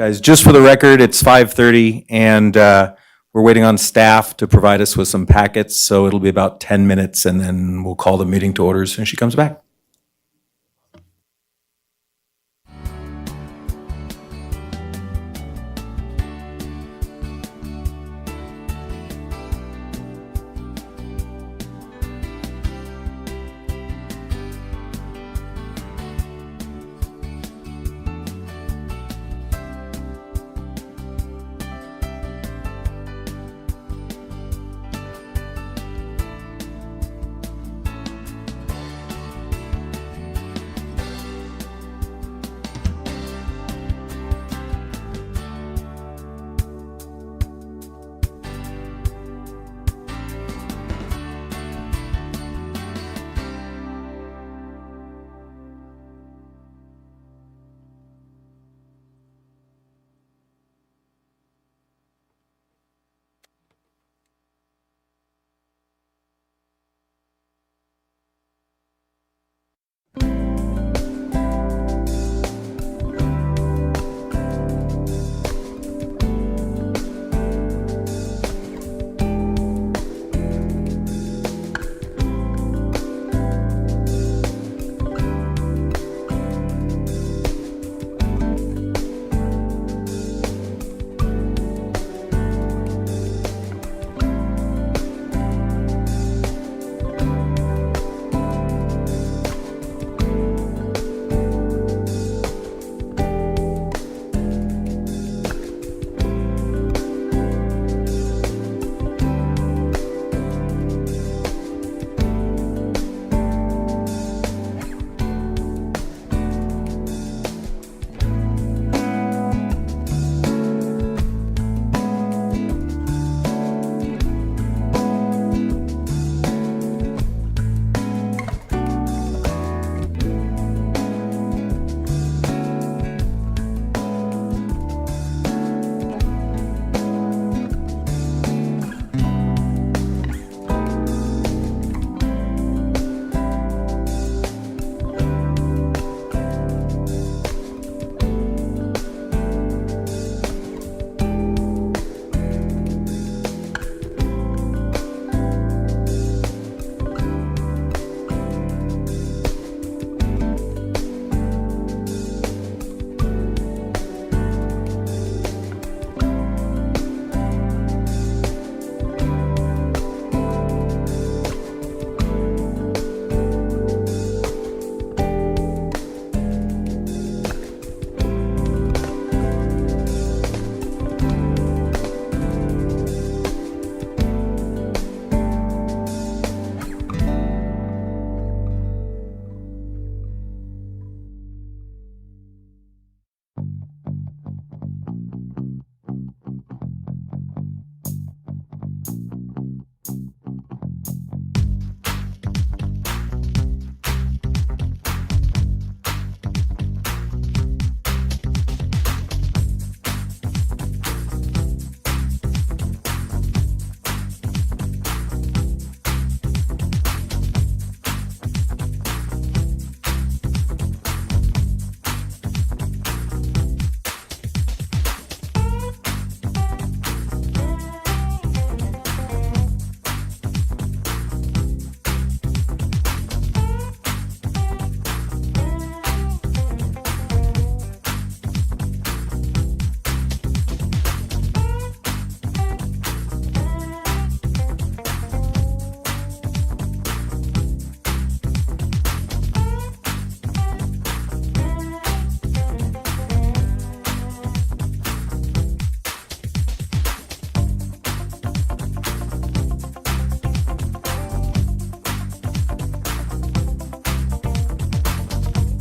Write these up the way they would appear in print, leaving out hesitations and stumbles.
Guys, just for the record, it's 5:30, and we're waiting on staff to provide us with some packets, so it'll be about 10 minutes, and then we'll call the meeting to order as soon as she comes back.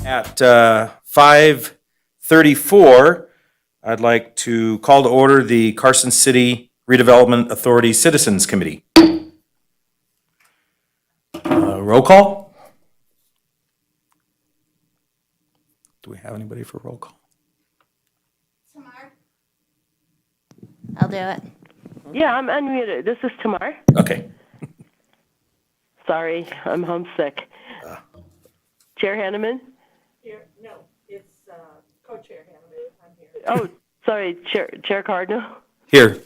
At 5:34, I'd like to call to order the Carson City Redevelopment Authority Citizens Committee. Roll call? Do we have anybody for roll call? Tamar? I'll do it. Yeah, I'm unmuted. This is Tamar. Okay. Sorry, I'm homesick. Chair Hanneman? Here, no, it's co-chair Hanneman. I'm here. Oh, sorry, Chair Cardinal, Here.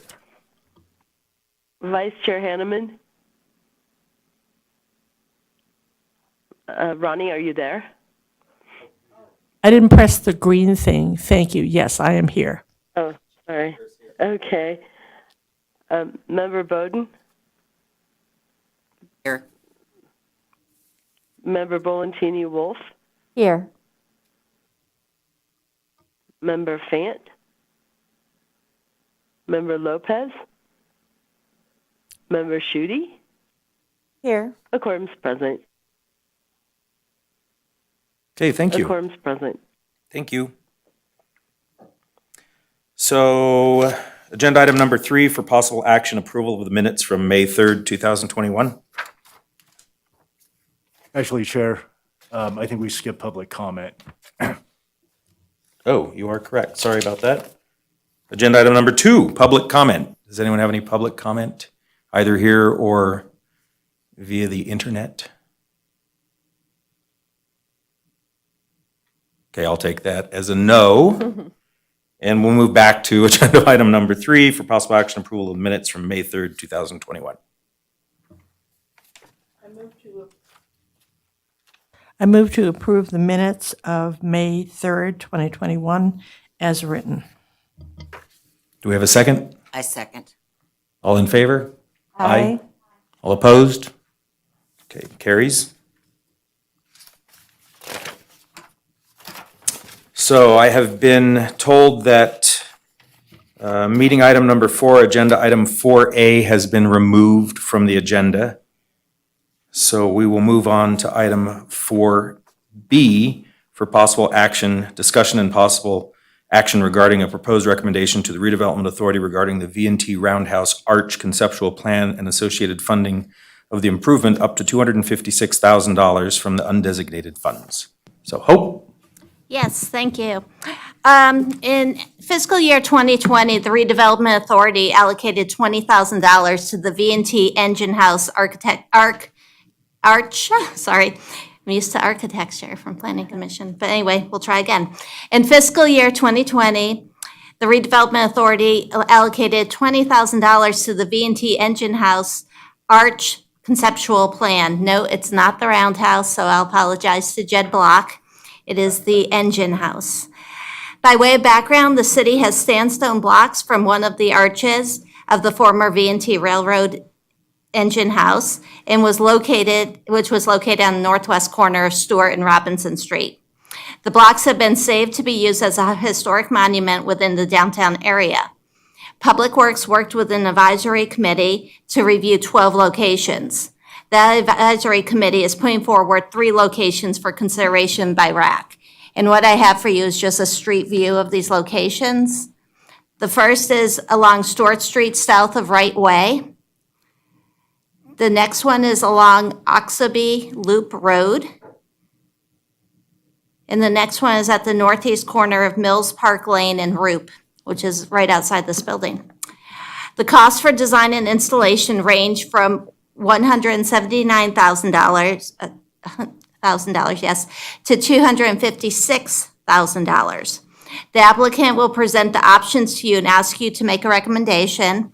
Vice Chair Hanneman. Ronnie, are you there? I didn't press the green thing. Thank you. Yes, I am here. Oh, sorry. Okay. Member Bowden? Here. Member Bolentini-Wolf? Here. Member Fant? Member Lopez? Member Schutte? Here. A quorum's present. Okay, thank A you. quorum's present. Thank you. So, agenda item number 3 for possible action, approval of the minutes from May 3rd, 2021. Actually, Chair, I think we skipped public comment. Oh, you are correct. Sorry about that. Agenda item number 2, public comment. Does anyone have any public comment, either here or via the internet? Okay, I'll take that as a no. And we'll move back to agenda item number 3 for possible action approval of minutes from May 3rd, 2021. I move to approve the minutes of May 3rd, 2021, as written. Do we have a second? I second. All in favor? Aye. All opposed? Okay, carries. So I have been told that meeting item number 4, agenda item 4A, has been removed from the agenda. So we will move on to item 4B for possible action, discussion and possible action regarding a proposed recommendation to the Redevelopment Authority regarding the V&T Roundhouse Arch conceptual plan and associated funding of the improvement up to $256,000 from the undesignated funds. So Hope? Yes, thank you. In fiscal year 2020, the Redevelopment Authority allocated $20,000 to the V&T Engine House Arch, sorry, I'm used to architecture from Planning Commission, but anyway, we'll try again. In fiscal year 2020, the Redevelopment Authority allocated $20,000 to the V&T Engine House Arch conceptual plan. No, it's not the roundhouse, so I'll apologize to Jed Block. It is the engine house. By way of background, the city has sandstone blocks from one of the arches of the former V&T Railroad engine house and which was located on the northwest corner of Stewart and Robinson Street. The blocks have been saved to be used as a historic monument within the downtown area. Public Works worked with an advisory committee to review 12 locations. The advisory committee is putting forward 3 locations for consideration by RAC. And what I have for you is just a street view of these locations. The first is along Stewart Street south of Wright Way. The next one is along Oxaby Loop Road. And the next one is at the northeast corner of Mills Park Lane and Roop, which is right outside this building. The cost for design and installation range from $179,000, yes, to $256,000. The applicant will present the options to you and ask you to make a recommendation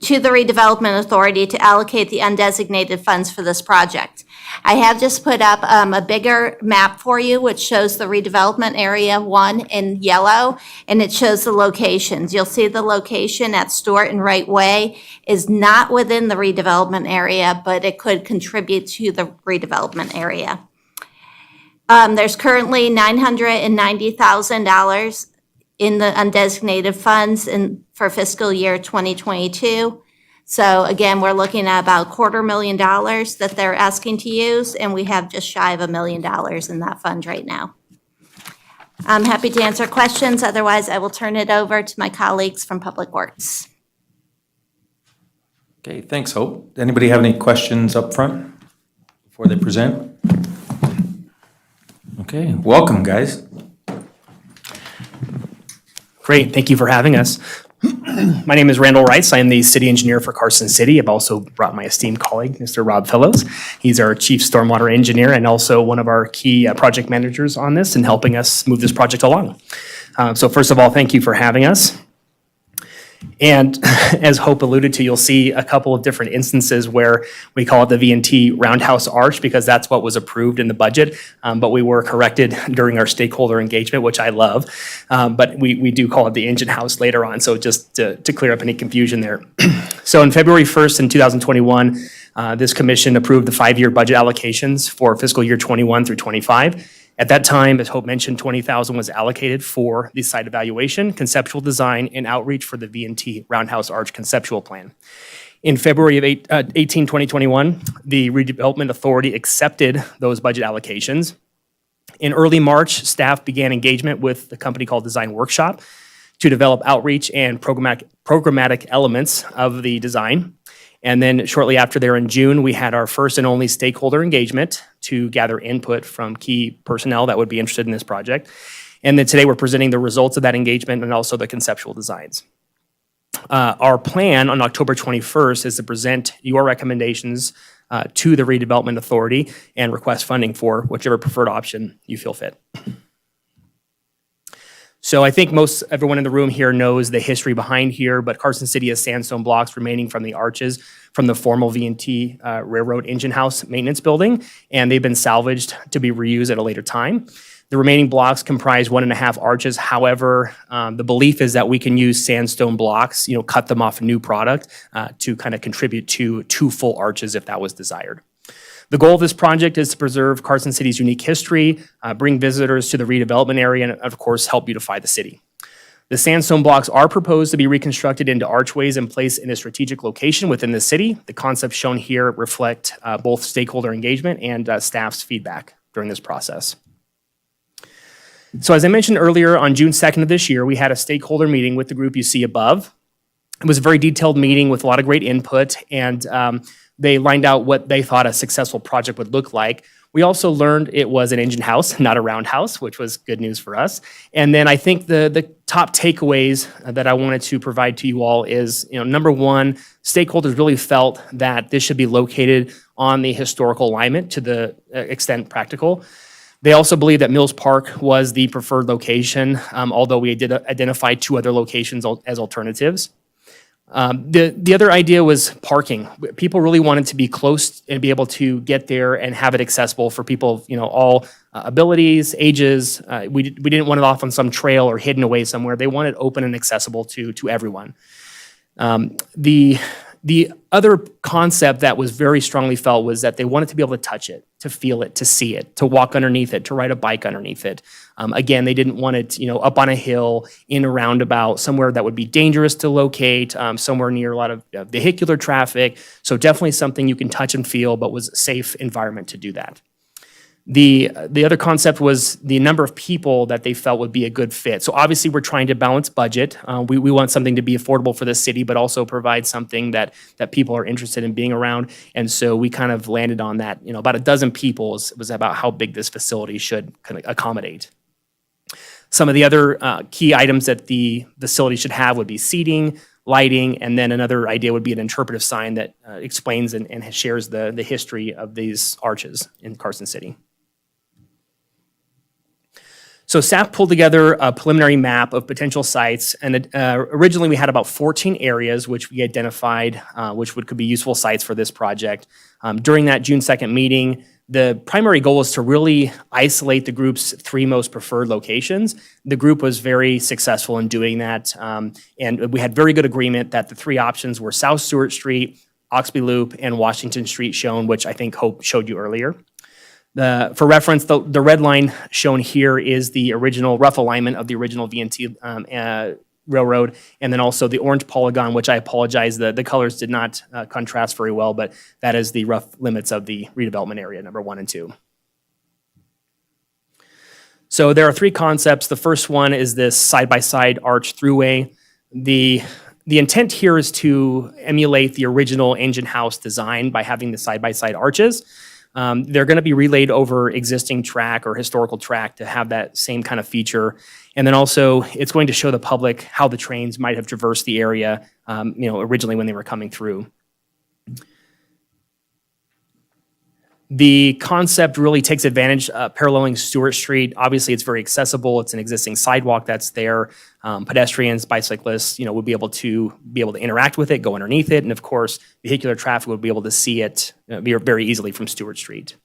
to the Redevelopment Authority to allocate the undesignated funds for this project. I have just put up a bigger map for you, which shows the redevelopment area 1 in yellow, and it shows the locations. You'll see the location at Stewart and Wright Way is not within the redevelopment area, but it could contribute to the redevelopment area. There's currently $990,000 in the undesignated funds for fiscal year 2022. So again, we're looking at about $250,000 that they're asking to use, and we have just shy of $1 million in that fund right now. I'm happy to answer questions. Otherwise, I will turn it over to my colleagues from Public Works. Okay, thanks, Hope. Anybody have any questions up front before they present? Okay, welcome, guys. Great, thank you for having us. My name is Randall Rice. I am the city engineer for Carson City. I've also brought my esteemed colleague, Mr. Rob Fellows. He's our chief stormwater engineer and also one of our key project managers on this and helping us move this project along. So first of all, thank you for having us. And as Hope alluded to, you'll see a couple of different instances where we call it the V&T Roundhouse Arch because that's what was approved in the budget. But we were corrected during our stakeholder engagement, which I love. But we do call it the Engine House later on. So just to clear up any confusion there. So on February 1st in 2021, this commission approved the 5-year budget allocations for fiscal year 21 through 25. At that time, as Hope mentioned, $20,000 was allocated for the site evaluation, conceptual design, and outreach for the V&T Roundhouse Arch conceptual plan. In February of 2021, the Redevelopment Authority accepted those budget allocations. In early March, staff began engagement with the company called Design Workshop to develop outreach and programmatic elements of the design. And then shortly after there in June, we had our first and only stakeholder engagement to gather input from key personnel that would be interested in this project. And then today we're presenting the results of that engagement and also the conceptual designs. Our plan on October 21st is to present your recommendations to the Redevelopment Authority and request funding for whichever preferred option you feel fit. So I think everyone in the room here knows the history behind here, but Carson City has sandstone blocks remaining from the arches from the formal V&T Railroad Engine House maintenance building, and they've been salvaged to be reused at a later time. The remaining blocks comprise 1.5 arches. However, the belief is that we can use sandstone blocks, cut them off a new product to kind of contribute to 2 full arches if that was desired. The goal of this project is to preserve Carson City's unique history, bring visitors to the redevelopment area, and of course, help beautify the city. The sandstone blocks are proposed to be reconstructed into archways and placed in a strategic location within the city. The concepts shown here reflect both stakeholder engagement and staff's feedback during this process. So as I mentioned earlier, on June 2nd of this year, we had a stakeholder meeting with the group you see above. It was a very detailed meeting with a lot of great input, and they lined out what they thought a successful project would look like. We also learned it was an engine house, not a roundhouse, which was good news for us. And then I think the top takeaways that I wanted to provide to you all is, number one, stakeholders really felt that this should be located on the historical alignment to the extent practical. They also believe that Mills Park was the preferred location, although we did identify 2 other locations as alternatives. The other idea was parking. People really wanted to be close and be able to get there and have it accessible for people of all abilities, ages. We didn't want it off on some trail or hidden away somewhere. They wanted it open and accessible to everyone. The other concept that was very strongly felt was that they wanted to be able to touch it, to feel it, to see it, to walk underneath it, to ride a bike underneath it. Again, they didn't want it, up on a hill, in a roundabout, somewhere that would be dangerous to locate, somewhere near a lot of vehicular traffic. So definitely something you can touch and feel, but was a safe environment to do that. The other concept was the number of people that they felt would be a good fit. So obviously we're trying to balance budget. We want something to be affordable for the city, but also provide something that people are interested in being around. And so we kind of landed on that, about a dozen people was about how big this facility should kind of accommodate. Some of the other key items that the facility should have would be seating, lighting, and then another idea would be an interpretive sign that explains and shares the history of these arches in Carson City. So staff pulled together a preliminary map of potential sites, and originally we had about 14 areas which we identified which could be useful sites for this project. During that June 2nd meeting, the primary goal was to really isolate the group's 3 most preferred locations. The group was very successful in doing that, and we had very good agreement that the 3 options were South Stewart Street, Oxby Loop, and Washington Street shown, which I think Hope showed you earlier. For reference, the red line shown here is the original rough alignment of the original V&T railroad, and then also the orange polygon, which I apologize, the colors did not contrast very well, but that is the rough limits of the redevelopment area, number 1 and 2. So there are 3 concepts. The first one is this side-by-side arch throughway. The intent here is to emulate the original engine house design by having the side-by-side arches. They're going to be relayed over existing track or historical track to have that same kind of feature. And then also, it's going to show the public how the trains might have traversed the area, originally when they were coming through. The concept really takes advantage, paralleling Stewart Street. Obviously, it's very accessible. It's an existing sidewalk that's there. Pedestrians, bicyclists, would be able to interact with it, go underneath it, and of course, vehicular traffic would be able to see it very easily from Stewart Street.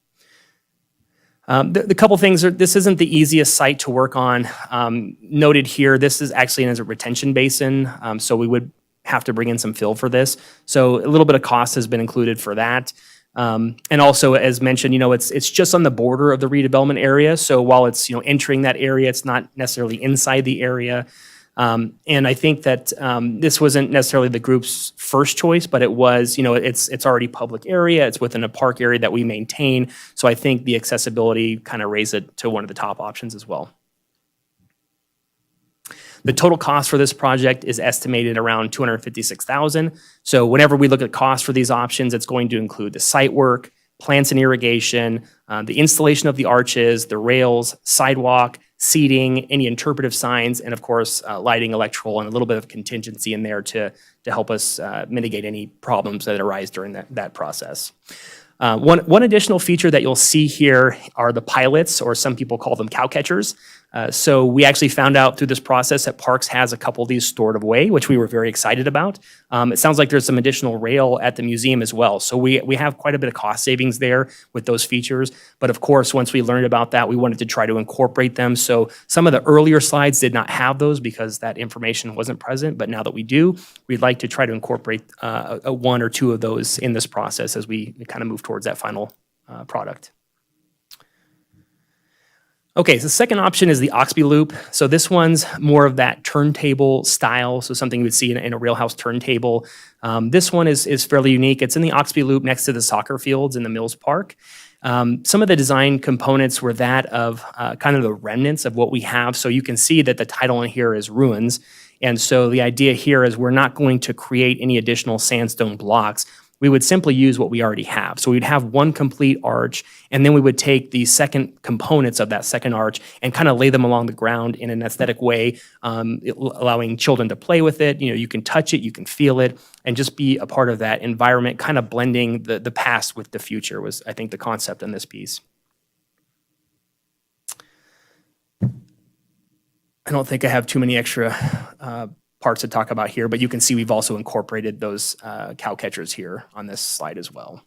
The couple things are, this isn't the easiest site to work on. Noted here, this is actually in a retention basin, so we would have to bring in some fill for this. So a little bit of cost has been included for that. And also, as mentioned, it's just on the border of the redevelopment area. So while it's, entering that area, it's not necessarily inside the area. And I think that this wasn't necessarily the group's first choice, but it was, it's already public area. It's within a park area that we maintain. So I think the accessibility kind of raised it to one of the top options as well. The total cost for this project is estimated around $256,000. So whenever we look at costs for these options, it's going to include the site work, plants and irrigation, the installation of the arches, the rails, sidewalk, seating, any interpretive signs, and of course, lighting, electrical, and a little bit of contingency in there to help us mitigate any problems that arise during that process. One additional feature that you'll see here are the pilots, or some people call them cow catchers. So we actually found out through this process that Parks has a couple of these stored away, which we were very excited about. It sounds like there's some additional rail at the museum as well. So we have quite a bit of cost savings there with those features. But of course, once we learned about that, we wanted to try to incorporate them. So some of the earlier slides did not have those because that information wasn't present. But now that we do, we'd like to try to incorporate one or two of those in this process as we kind of move towards that final product. Okay, so the second option is the Oxby Loop. So this one's more of that turntable style, so something you would see in a railhouse turntable. This one is fairly unique. It's in the Oxby Loop next to the soccer fields in the Mills Park. Some of the design components were that of kind of the remnants of what we have. So you can see that the title in here is ruins. And so the idea here is we're not going to create any additional sandstone blocks. We would simply use what we already have. So we'd have one complete arch, and then we would take the second components of that second arch and kind of lay them along the ground in an aesthetic way, allowing children to play with it. You can touch it, you can feel it, and just be a part of that environment, kind of blending the past with the future was, I think, the concept in this piece. I don't think I have too many extra parts to talk about here, but you can see we've also incorporated those cow catchers here on this slide as well.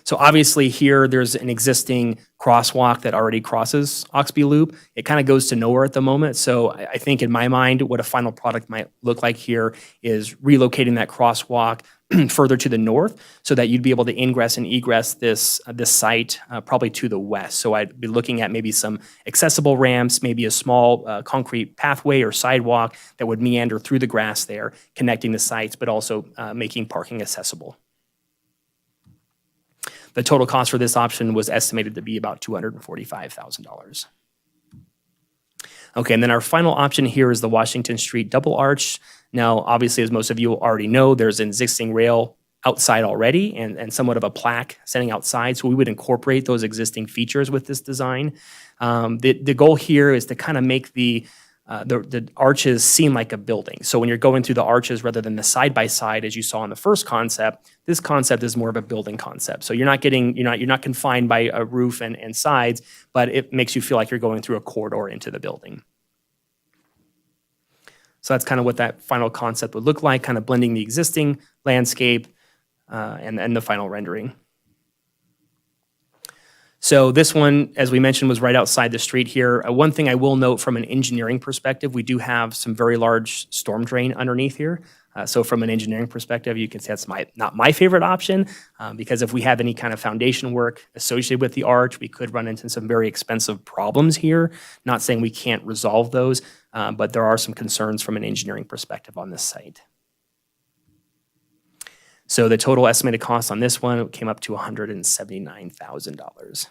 So obviously here there's an existing crosswalk that already crosses Oxby Loop. It kind of goes to nowhere at the moment. So I think in my mind, what a final product might look like here is relocating that crosswalk further to the north so that you'd be able to ingress and egress this site probably to the west. So I'd be looking at maybe some accessible ramps, maybe a small concrete pathway or sidewalk that would meander through the grass there, connecting the sites, but also making parking accessible. The total cost for this option was estimated to be about $245,000. Okay, and then our final option here is the Washington Street double arch. Now, obviously, as most of you already know, there's an existing rail outside already and somewhat of a plaque sitting outside. So we would incorporate those existing features with this design. The goal here is to kind of make the arches seem like a building. So when you're going through the arches rather than the side-by-side, as you saw in the first concept, this concept is more of a building concept. So you're not confined by a roof and sides, but it makes you feel like you're going through a corridor into the building. So that's kind of what that final concept would look like, kind of blending the existing landscape and the final rendering. So this one, as we mentioned, was right outside the street here. One thing I will note from an engineering perspective, we do have some very large storm drain underneath here. So from an engineering perspective, you can say that's not my favorite option because if we have any kind of foundation work associated with the arch, we could run into some very expensive problems here. Not saying we can't resolve those, but there are some concerns from an engineering perspective on this site. So the total estimated cost on this one came up to $179,000.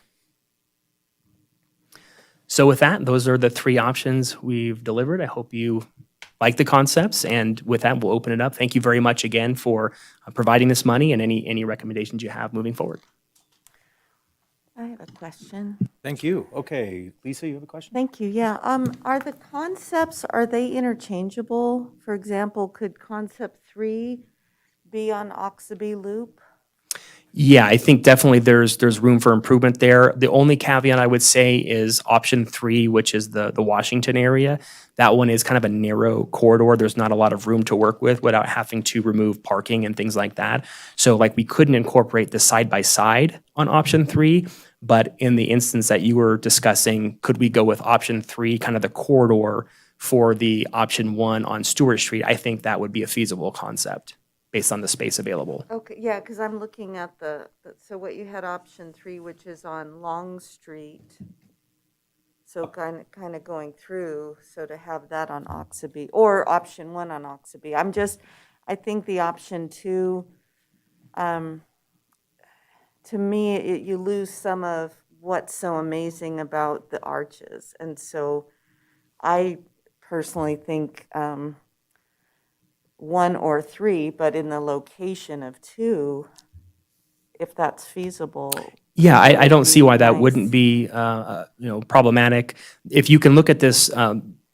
So with that, those are the three options we've delivered. I hope you like the concepts, and with that, we'll open it up. Thank you very much again for providing this money and any recommendations you have moving forward. I have a question. Thank you. Okay, Lisa, you have a question? Thank you, yeah. Are the concepts, are they interchangeable? For example, could concept 3 be on Oxby Loop? Yeah, I think definitely there's room for improvement there. The only caveat I would say is option 3, which is the Washington area. That one is kind of a narrow corridor. There's not a lot of room to work with without having to remove parking and things like that. So like we couldn't incorporate the side by side on option 3, but in the instance that you were discussing, could we go with option 3, kind of the corridor for the option 1 on Stewart Street? I think that would be a feasible concept based on the space available. Okay, yeah, because I'm looking at so what you had option 3, which is on Long Street. So kind of going through, so to have that on Oxabee, or option 1 on Oxabee. I think the option 2, to me, you lose some of what's so amazing about the arches. And so I personally think 1 or 3, but in the location of 2, if that's feasible. Yeah, I don't would see be why that nice. wouldn't be, problematic. If you can look at this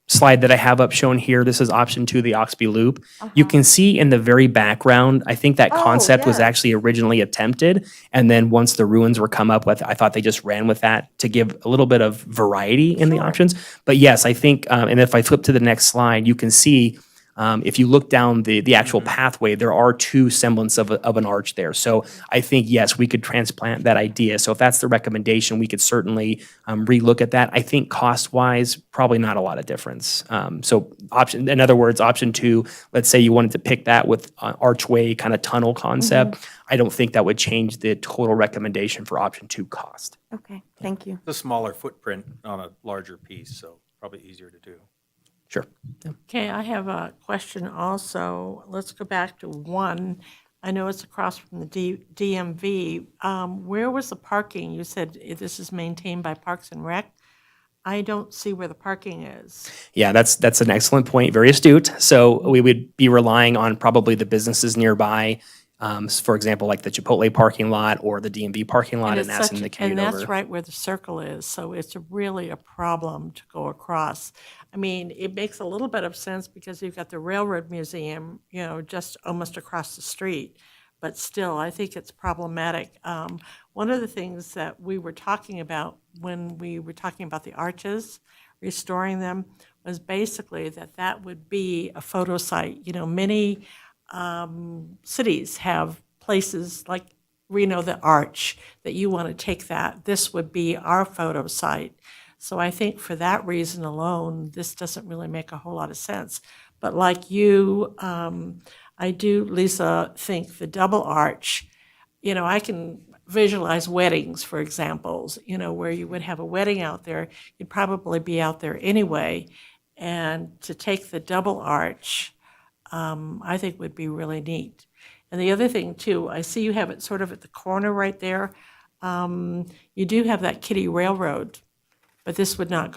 slide that I have up shown here, this is option 2, the Oxby Loop. You can see in the very background, I think that Oh, concept was yes. actually originally attempted. And then once the ruins were come up with, I thought they just ran with that to give a little bit of variety in the options. But yes, I think, and if I flip to the next slide, you can see if you look down the actual pathway, there are 2 semblance of an arch there. So I think, yes, we could transplant that idea. So if that's the recommendation, we could certainly relook at that. I think cost-wise, probably not a lot of difference. So in other words, option 2, let's say you wanted to pick that with archway kind of tunnel concept. I don't think that would change the total recommendation for option 2 cost. Okay, thank you. It's a smaller footprint on a larger piece, so probably easier to do. Sure. Okay, I have a question also. Let's go back to 1. I know it's across from the DMV. Where was the parking? You said this is maintained by Parks and Rec. I don't see where the parking is. Yeah, that's an excellent point, very astute. So we would be relying on probably the businesses nearby, for example, like the Chipotle parking lot or the DMV parking lot, and it's asking them to commute and over. that's right where the circle is, so it's really a problem to go across. I mean, it makes a little bit of sense because you've got the Railroad Museum, just almost across the street. But still, I think it's problematic. One of the things that we were talking about when we were talking about the arches, restoring them, was basically that would be a photo site. Many cities have places like Reno, the Arch, that you want to take that. This would be our photo site. So I think for that reason alone, this doesn't really make a whole lot of sense. But like you, I do, Lisa, think the double arch, I can visualize weddings, for examples, where you would have a wedding out there, you'd probably be out there anyway. And to take the double arch, I think would be really neat. And the other thing too, I see you have it sort of at the corner right there. You do have that Kitty Railroad, but this would not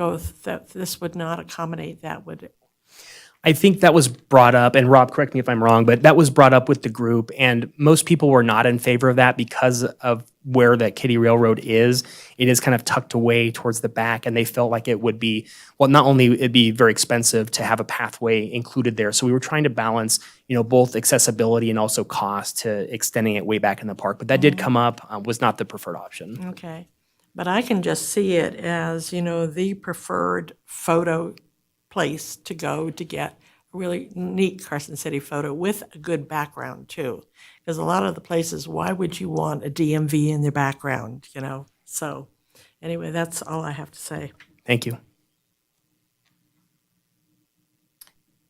this would not accommodate that, would it? I think that was brought up, and Rob, correct me if I'm wrong, but that was brought up with the group, and most people were not in favor of that because of where the Kitty Railroad is. It is kind of tucked away towards the back, and they felt like it would be, well, not only it'd be very expensive to have a pathway included there, so we were trying to balance, both accessibility and also cost to extending it way back in the park. But that did come up, was not the preferred option. Okay. But I can just see it as, the preferred photo place to go to get a really neat Carson City photo with a good background too. Because a lot of the places, why would you want a DMV in their background, So anyway, that's all I have to say. Thank you.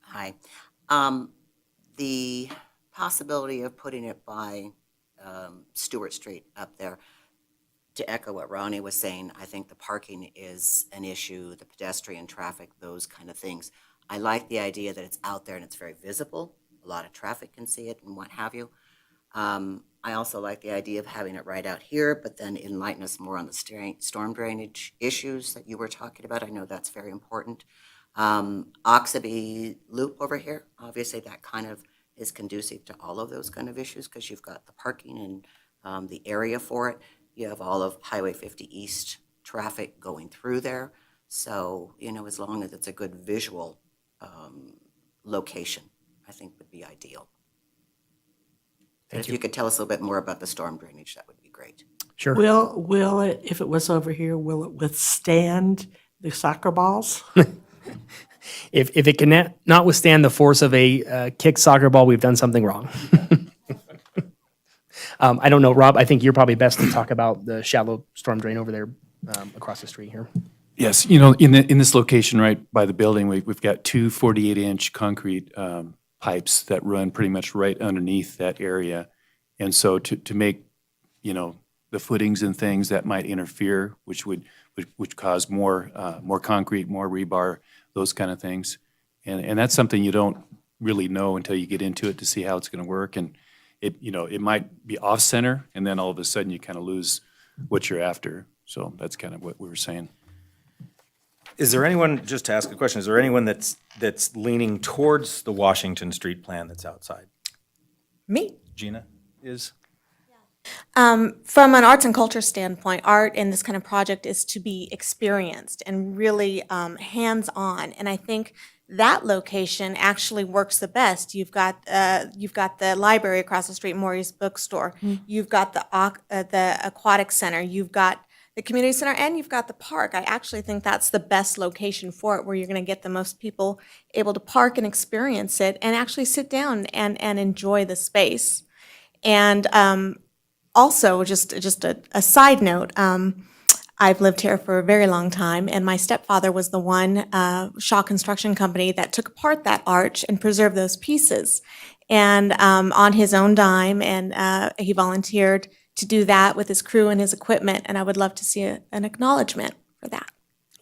Hi. The possibility of putting it by Stewart Street up there, to echo what Ronnie was saying, I think the parking is an issue, the pedestrian traffic, those kind of things. I like the idea that it's out there and it's very visible. A lot of traffic can see it and what have you. I also like the idea of having it right out here, but then enlighten us more on the storm drainage issues that you were talking about. I know that's very important. Oxabee Loop over here, obviously that kind of is conducive to all of those kind of issues because you've got the parking and the area for it. You have all of Highway 50 East traffic going through there. So, as long as it's a good visual location, I think would be ideal. If you could tell us a little bit more about the storm drainage, that would be great. Sure. Will it, if it was over here, will it withstand the soccer balls? If it can not withstand the force of a kicked soccer ball, we've done something wrong. I don't know, Rob, I think you're probably best to talk about the shallow storm drain over there across the street here. Yes, you know, in this location right by the building, we've got two 48-inch concrete pipes that run pretty much right underneath that area. And so to make, you know, the footings and things that might interfere, which would cause more concrete, more rebar, those kind of things. And that's something you don't really know until you get into it to see how it's going to work. And it might be off center, and then all of a sudden you kind of lose what you're after. So that's kind of what we were saying. Is there anyone, just to ask a question, is there anyone that's leaning towards the Washington Street plan that's outside? Me. Gina is? From an arts and culture standpoint, art in this kind of project is to be experienced and really hands-on. And I think that location actually works the best. You've got the library across the street, Maury's Bookstore. You've got the aquatic center. You've got the community center, and you've got the park. I actually think that's the best location for it, where you're going to get the most people able to park and experience it and actually sit down and enjoy the space. And also, just a side note, I've lived here for a very long time, and my stepfather was the one, Shaw Construction Company, that took apart that arch and preserved those pieces. And on his own dime, and he volunteered to do that with his crew and his equipment, and I would love to see an acknowledgement for that.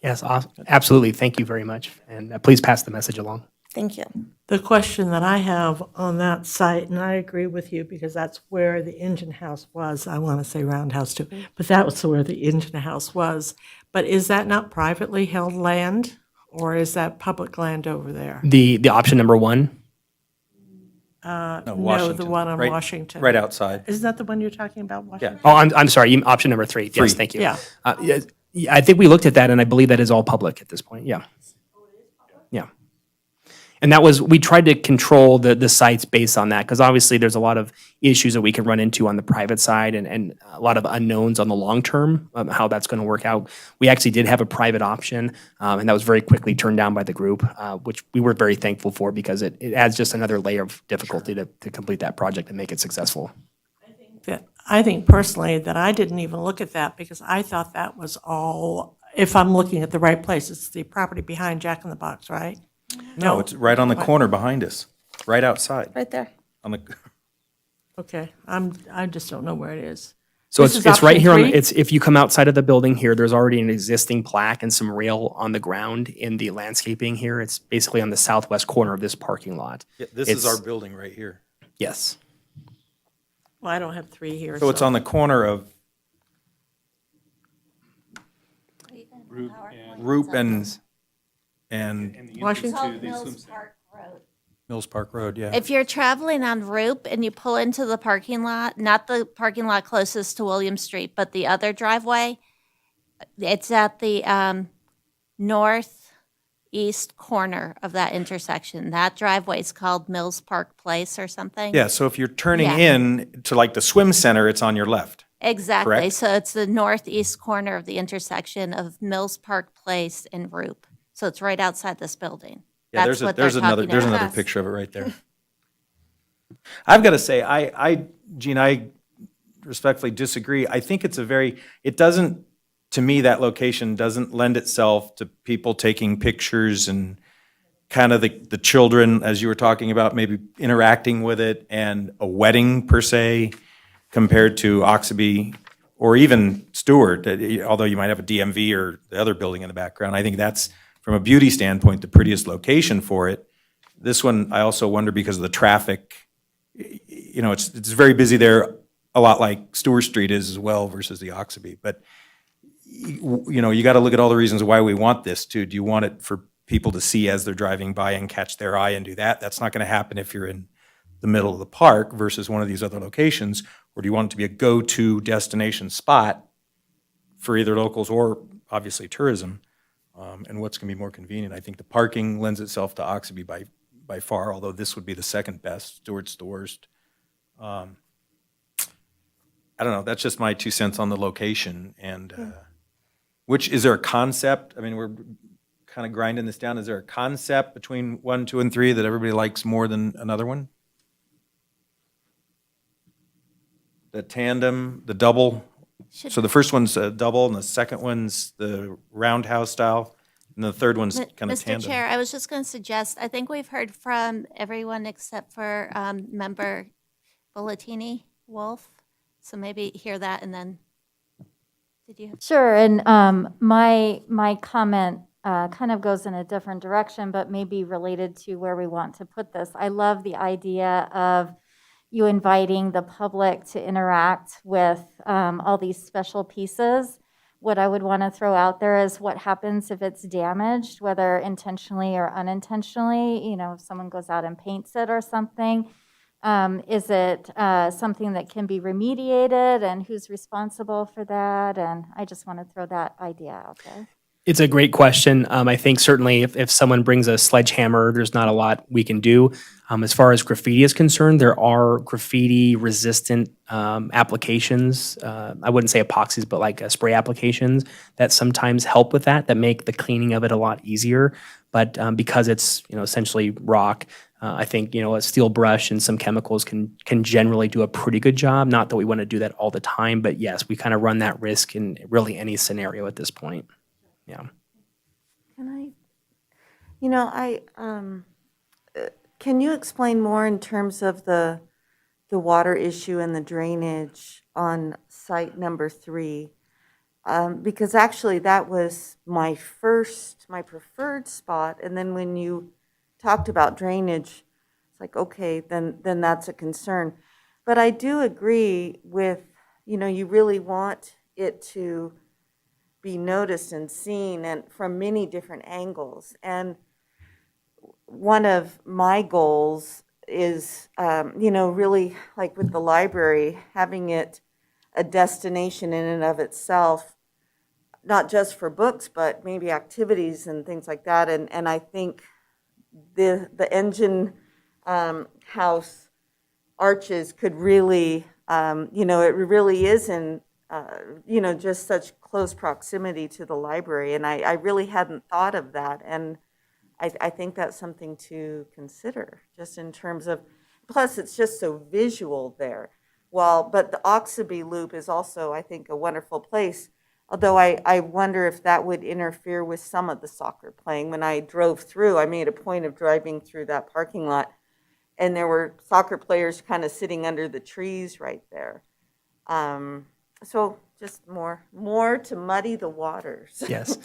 Yes, absolutely. Thank you very much. And please pass the message along. Thank you. The question that I have on that site, and I agree with you because that's where the engine house was. I want to say roundhouse too, but that was where the engine house was. But is that not privately held land, or is that public land over there? The option number one, No, the Washington, one on right- Washington. Right outside. Isn't that the one you're talking about, Washington? oh, I'm sorry, option number three. Yes, Three. thank you. Yeah. Yeah, I think we looked at that, and I believe that is all public at this point, yeah. Yeah. And we tried to control the sites based on that, because obviously there's a lot of issues that we can run into on the private side and a lot of unknowns on the long term, how that's going to work out. We actually did have a private option, and that was very quickly turned down by the group, which we were very thankful for, because it adds just another layer of difficulty to complete that project and make it successful. I think personally that I didn't even look at that because I thought that was all, if I'm looking at the right place, it's the property behind Jack in the Box, right? No, it's right on the corner behind us, right outside. Right there. On the, Okay, I just don't know where it is. So This it's is right option here, three? it's if you come outside of the building here, there's already an existing plaque and some rail on the ground in the landscaping here. It's basically on the southwest corner of this parking lot. yeah, this is It's- our building right here. Yes. Well, I don't have three here. So it's on the corner of Roop and Washington? Mills Park Road, yeah. If you're traveling on Roop and you pull into the parking lot, not the parking lot closest to William Street, but the other driveway, it's at the northeast corner of that intersection. That driveway is called Mills Park Place or something. Yeah, so if you're turning Yeah. in to like the swim center, it's on your left. Exactly. Correct. So it's the northeast corner of the intersection of Mills Park Place and Roop. So it's right outside this building. Yeah, That's what they're there's another talking about. picture of it right there. I've got to say, Gene, I respectfully disagree. I think it doesn't, to me, that location doesn't lend itself to people taking pictures and kind of the children, as you were talking about, maybe interacting with it, and a wedding per se, compared to Oxaby or even Stewart, although you might have a DMV or the other building in the background. I think that's, from a beauty standpoint, the prettiest location for it. This one, I also wonder because of the traffic. You know, it's very busy there, a lot like Stewart Street is as well versus the Oxaby. But, you know, you got to look at all the reasons why we want this too. Do you want it for people to see as they're driving by and catch their eye and do that? That's not going to happen if you're in the middle of the park versus one of these other locations. Or do you want it to be a go-to destination spot for either locals or obviously tourism? And what's going to be more convenient? I think the parking lends itself to Oxaby by far, although this would be the second best. Stewart's the worst. I don't know, that's just my 2 cents on the location and, is there a concept? I mean, we're kind of grinding this down. Is there a concept between 1, 2, and 3 that everybody likes more than another one? The tandem, the double? So the first one's a double and the second one's the roundhouse style and the third one's kind of Mr. tandem. Chair, I was just going to suggest, I think we've heard from everyone except for member Bulletini Wolf. So maybe hear that and then, did you? Sure, and my comment kind of goes in a different direction, but maybe related to where we want to put this. I love the idea of you inviting the public to interact with all these special pieces. What I would want to throw out there is what happens if it's damaged, whether intentionally or unintentionally. You know, if someone goes out and paints it or something. Is it something that can be remediated, and who's responsible for that? And I just want to throw that idea out there. It's a great question. I think certainly if someone brings a sledgehammer, there's not a lot we can do. As far as graffiti is concerned, there are graffiti-resistant applications. I wouldn't say epoxies, but like spray applications that sometimes help with that make the cleaning of it a lot easier. But because it's essentially rock, I think a steel brush and some chemicals can generally do a pretty good job. Not that we want to do that all the time, but yes, we kind of run that risk in really any scenario at this point. Yeah. Can can you explain more in terms of the water issue and the drainage on site number 3? Because actually that was my preferred spot, and then when you talked about drainage, it's like, okay, then that's a concern. But I do agree with, you really want it to be noticed and seen and from many different angles. And one of my goals is, really like with the library, having it a destination in and of itself, not just for books, but maybe activities and things like that. And I think the engine house arches could really, it really is in, just such close proximity to the library. And I really hadn't thought of that. And I think that's something to consider, just in terms of, plus it's just so visual there. But the Oxaby Loop is also, I think, a wonderful place. Although I wonder if that would interfere with some of the soccer playing. When I drove through, I made a point of driving through that parking lot, and there were soccer players kind of sitting under the trees right there. So just more to muddy the waters. Yes.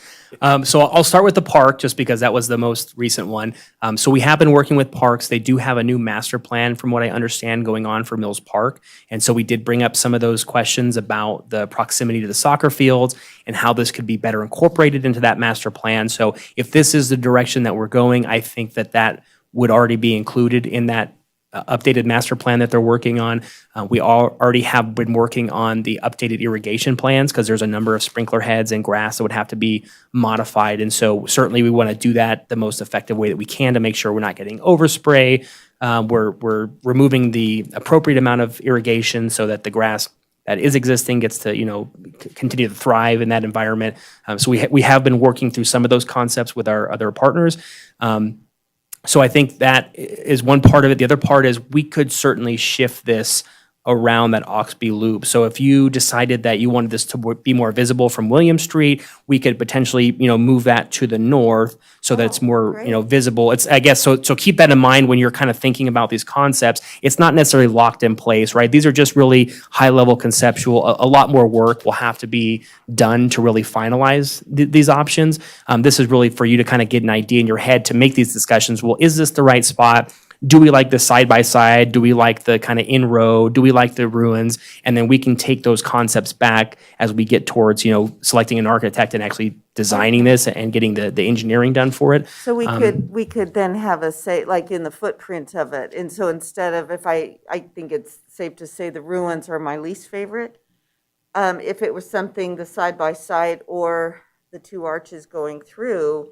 So I'll start with the park just because that was the most recent one. So we have been working with parks. They do have a new master plan from what I understand going on for Mills Park. And so we did bring up some of those questions about the proximity to the soccer fields and how this could be better incorporated into that master plan. So if this is the direction that we're going, I think that would already be included in that updated master plan that they're working on. We already have been working on the updated irrigation plans because there's a number of sprinkler heads and grass that would have to be modified. And so certainly we want to do that the most effective way that we can to make sure we're not getting overspray. We're removing the appropriate amount of irrigation so that the grass that is existing gets to continue to thrive in that environment. So we have been working through some of those concepts with our other partners. So I think that is one part of it. The other part is we could certainly shift this around that Oxby Loop. So if you decided that you wanted this to be more visible from William Street, we could potentially, move that to the north so that it's more, visible. It's, I guess, so keep that in mind when you're kind of thinking about these concepts. It's not necessarily locked in place, right? These are just really high-level conceptual. A lot more work will have to be done to really finalize these options. This is really for you to kind of get an idea in your head to make these discussions. Well, is this the right spot? Do we like the side-by-side? Do we like the kind of in-row? Do we like the ruins? And then we can take those concepts back as we get towards, selecting an architect and actually designing this and getting the engineering done for it. So we could then have a say, like in the footprint of it. And so instead of, if I think it's safe to say the ruins are my least favorite. If it was something, the side-by-side or the two arches going through,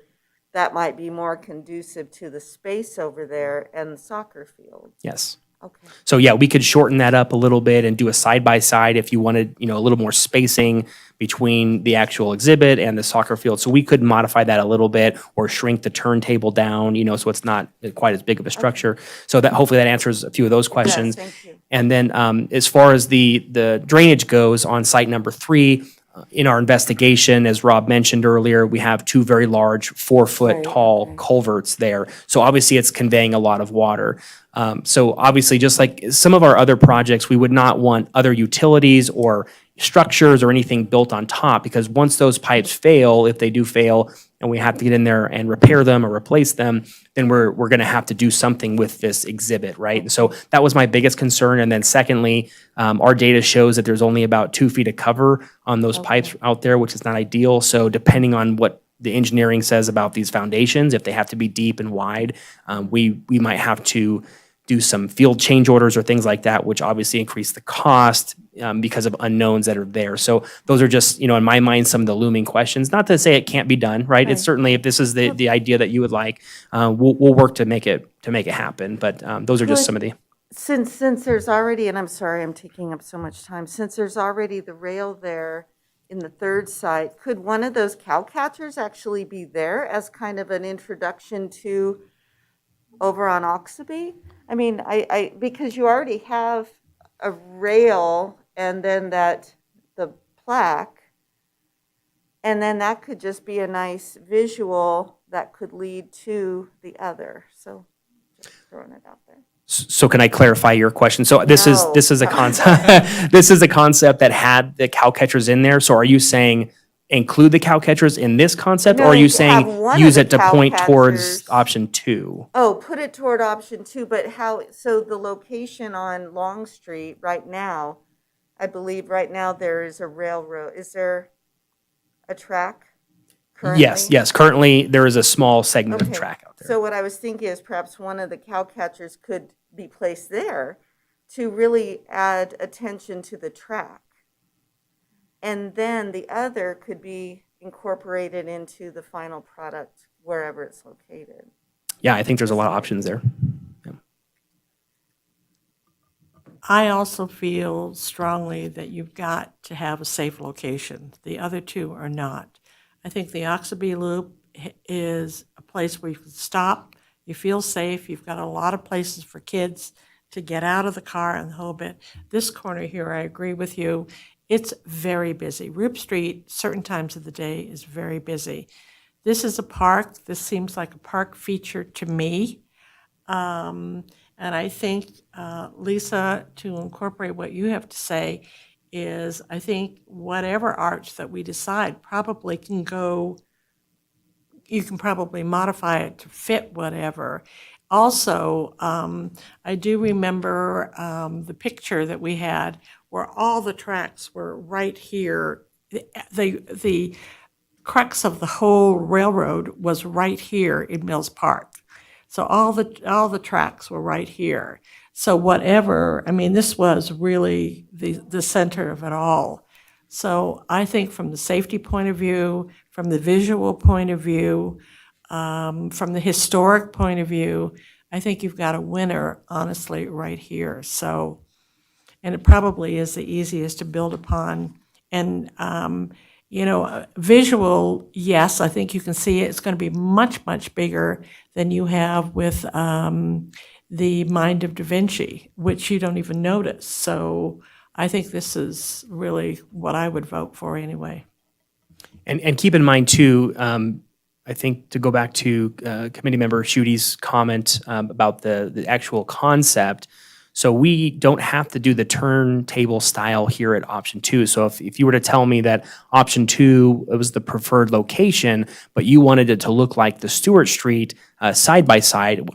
that might be more conducive to the space over there and the soccer field. Yes. Okay. So yeah, we could shorten that up a little bit and do a side-by-side if you wanted, a little more spacing between the actual exhibit and the soccer field. So we could modify that a little bit or shrink the turntable down, so it's not quite as big of a structure. So that, hopefully that answers a few of those questions. thank you. And then as far as the drainage goes on site number 3, in our investigation, as Rob mentioned earlier, we have 2 very large 4-foot tall culverts there. So obviously it's conveying a lot of water. So obviously, just like some of our other projects, we would not want other utilities or structures or anything built on top, because once those pipes fail, if they do fail, and we have to get in there and repair them or replace them, then we're going to have to do something with this exhibit, right? And so that was my biggest concern. And then secondly, our data shows that there's only about 2 feet of cover on those pipes out there, which is not ideal. So depending on what the engineering says about these foundations, if they have to be deep and wide, we might have to do some field change orders or things like that, which obviously increase the cost because of unknowns that are there. So those are just, in my mind, some of the looming questions. Not to say it can't be done, right? It's certainly, if this is the idea that you would like, we'll work to make it happen. But those are just some of the. Since there's already, and I'm sorry I'm taking up so much time, since there's already the rail there in the third site, could one of those cow catchers actually be there as kind of an introduction to over on Oxaby? I mean, I because you already have a rail and then the plaque, and then that could just be a nice visual that could lead to the other. So just throwing it out there. So can I clarify your question? So this No. is a concept. This is a concept that had the cow catchers in there. So are you saying include the cow catchers in this concept, or No, are you have saying one use of it the to cow point towards catchers. option 2? Oh, put it toward option 2, but how, so the location on Long Street right now, I believe right now there is a railroad. Is there a track currently? Yes. Currently, there is a small segment of Okay. track out there. So what I was thinking is perhaps one of the cow catchers could be placed there to really add attention to the track. And then the other could be incorporated into the final product wherever it's located. Yeah, I think there's a lot of options there. I also feel strongly that you've got to have a safe location. The other two are not. I think the Oxaby Loop is a place where you can stop, you feel safe, you've got a lot of places for kids to get out of the car and the whole bit. This corner here, I agree with you, it's very busy. Roop Street, certain times of the day, is very busy. This is a park. This seems like a park feature to me. And I think, Lisa, to incorporate what you have to say, is I think whatever arch that we decide probably can go, you can probably modify it to fit whatever. Also, I do remember the picture that we had where all the tracks were right here. The crux of the whole railroad was right here in Mills Park. So all the tracks were right here. So whatever, I mean, this was really the center of it all. So I think from the safety point of view, from the visual point of view, from the historic point of view, I think you've got a winner, honestly, right here. So, and it probably is the easiest to build upon. And, visual, yes, I think you can see it. It's going to be much, much bigger than you have with the Mind of Da Vinci, which you don't even notice. So I think this is really what I would vote for anyway. And keep in mind too, I think to go back to Committee Member Schuette's comment about the actual concept. So we don't have to do the turntable style here at option 2. So if you were to tell me that option 2 was the preferred location, but you wanted it to look like the Stewart Street side by side,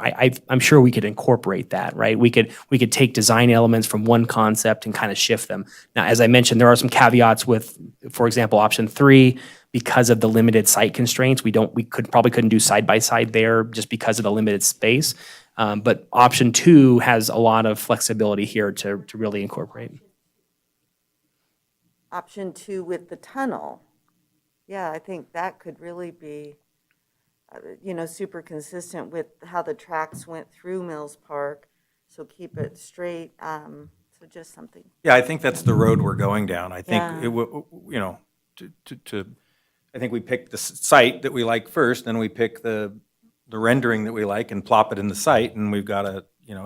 I'm sure we could incorporate that, right? We could take design elements from one concept and kind of shift them. Now, as I mentioned, there are some caveats with, for example, option 3. Because of the limited site constraints, we probably couldn't do side by side there just because of the limited space. But option 2 has a lot of flexibility here to really incorporate. Option 2 with the tunnel. Yeah, I think that could really be, super consistent with how the tracks went through Mills Park. So keep it straight, so just something. Yeah, I think that's the road we're going down. I think Yeah. it will, you know, I think we pick the site that we like first, then we pick the rendering that we like and plop it in the site, and we've got at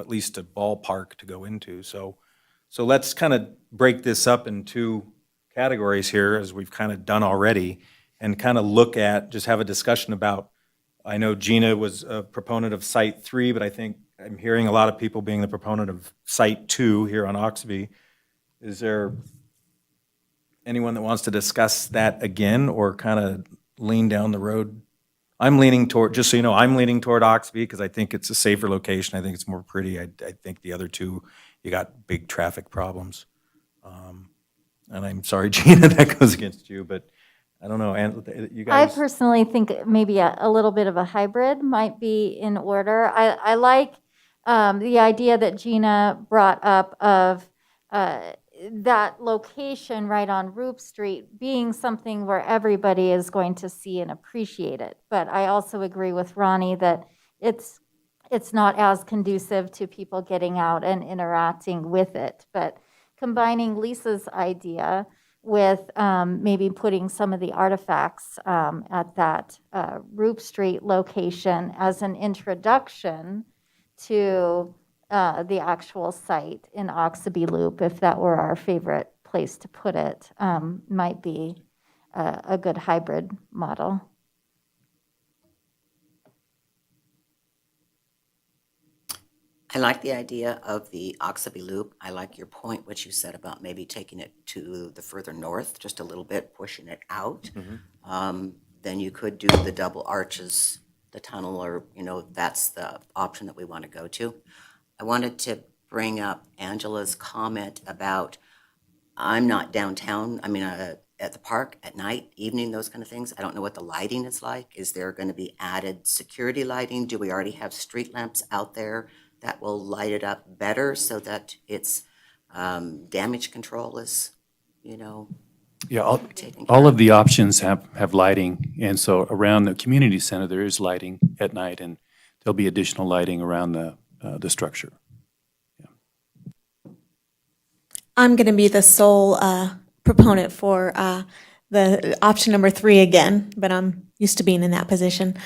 least a ballpark to go into. So let's kind of break this up in two categories here, as we've kind of done already, and kind of look at, just have a discussion about, I know Gina was a proponent of Site 3, but I think I'm hearing a lot of people being the proponent of Site 2 here on Oxby. Is there anyone that wants to discuss that again, or kind of lean down the road? I'm leaning toward, just so you know, I'm leaning toward Oxby because I think it's a safer location. I think it's more pretty. I think the other two, you got big traffic problems. And I'm sorry, Gina, that goes against you, but I don't know, and you I guys. personally think maybe a little bit of a hybrid might be in order. I like the idea that Gina brought up of that location right on Roop Street being something where everybody is going to see and appreciate it. But I also agree with Ronnie that it's not as conducive to people getting out and interacting with it. But combining Lisa's idea with maybe putting some of the artifacts at that Roop Street location as an introduction to the actual site in Oxby Loop, if that were our favorite place to put it, might be a good hybrid model. I like the idea of the Oxby Loop. I like your point, which you said about maybe taking it to the further north, just a little bit, pushing it out. Then you could do the double arches, the tunnel, or, that's the option that we want to go to. I wanted to bring up Angela's comment about, I'm not downtown, at the park at night, evening, those kind of things. I don't know what the lighting is like. Is there going to be added security lighting? Do we already have street lamps out there that will light it up better so that its damage control is, Yeah, taken all care of the options have lighting, and so around the community center, there is lighting at night, and there'll be additional lighting around the structure. I'm going to be the sole proponent for the option number 3 again, but I'm used to being in that position.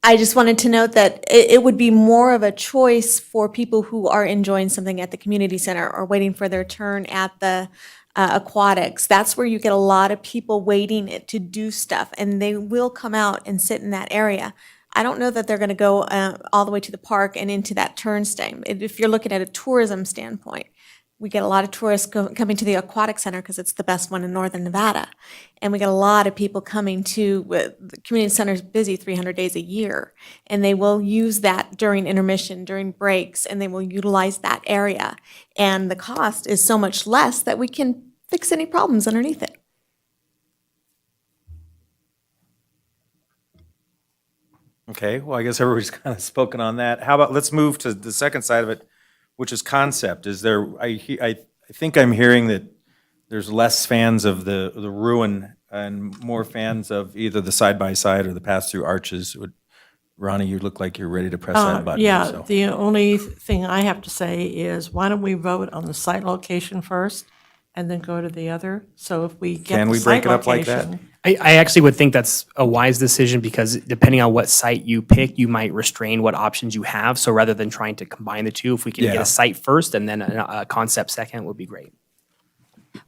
I just wanted to note that it would be more of a choice for people who are enjoying something at the community center or waiting for their turn at the aquatics. That's where you get a lot of people waiting to do stuff, and they will come out and sit in that area. I don't know that they're going to go all the way to the park and into that turnstile. If you're looking at a tourism standpoint, we get a lot of tourists coming to the aquatic center because it's the best one in northern Nevada. And we get a lot of people coming to, the community center is busy 300 days a year. And they will use that during intermission, during breaks, and they will utilize that area. And the cost is so much less that we can fix any problems underneath it. Okay, well, I guess everybody's kind of spoken on that. How about, let's move to the second side of it, which is concept. Is there, I think I'm hearing that there's less fans of the ruin and more fans of either the side-by-side or the pass-through arches. Ronnie, you look like you're ready to press that button. Yeah, so. the only thing I have to say is, why don't we vote on the site location first and then go to the other? So if we get Can the we break site it up like that? location. I actually would think that's a wise decision because depending on what site you pick, you might restrain what options you have. So rather than trying to combine the two, if we can get Yeah. a site first and then a concept second would be great.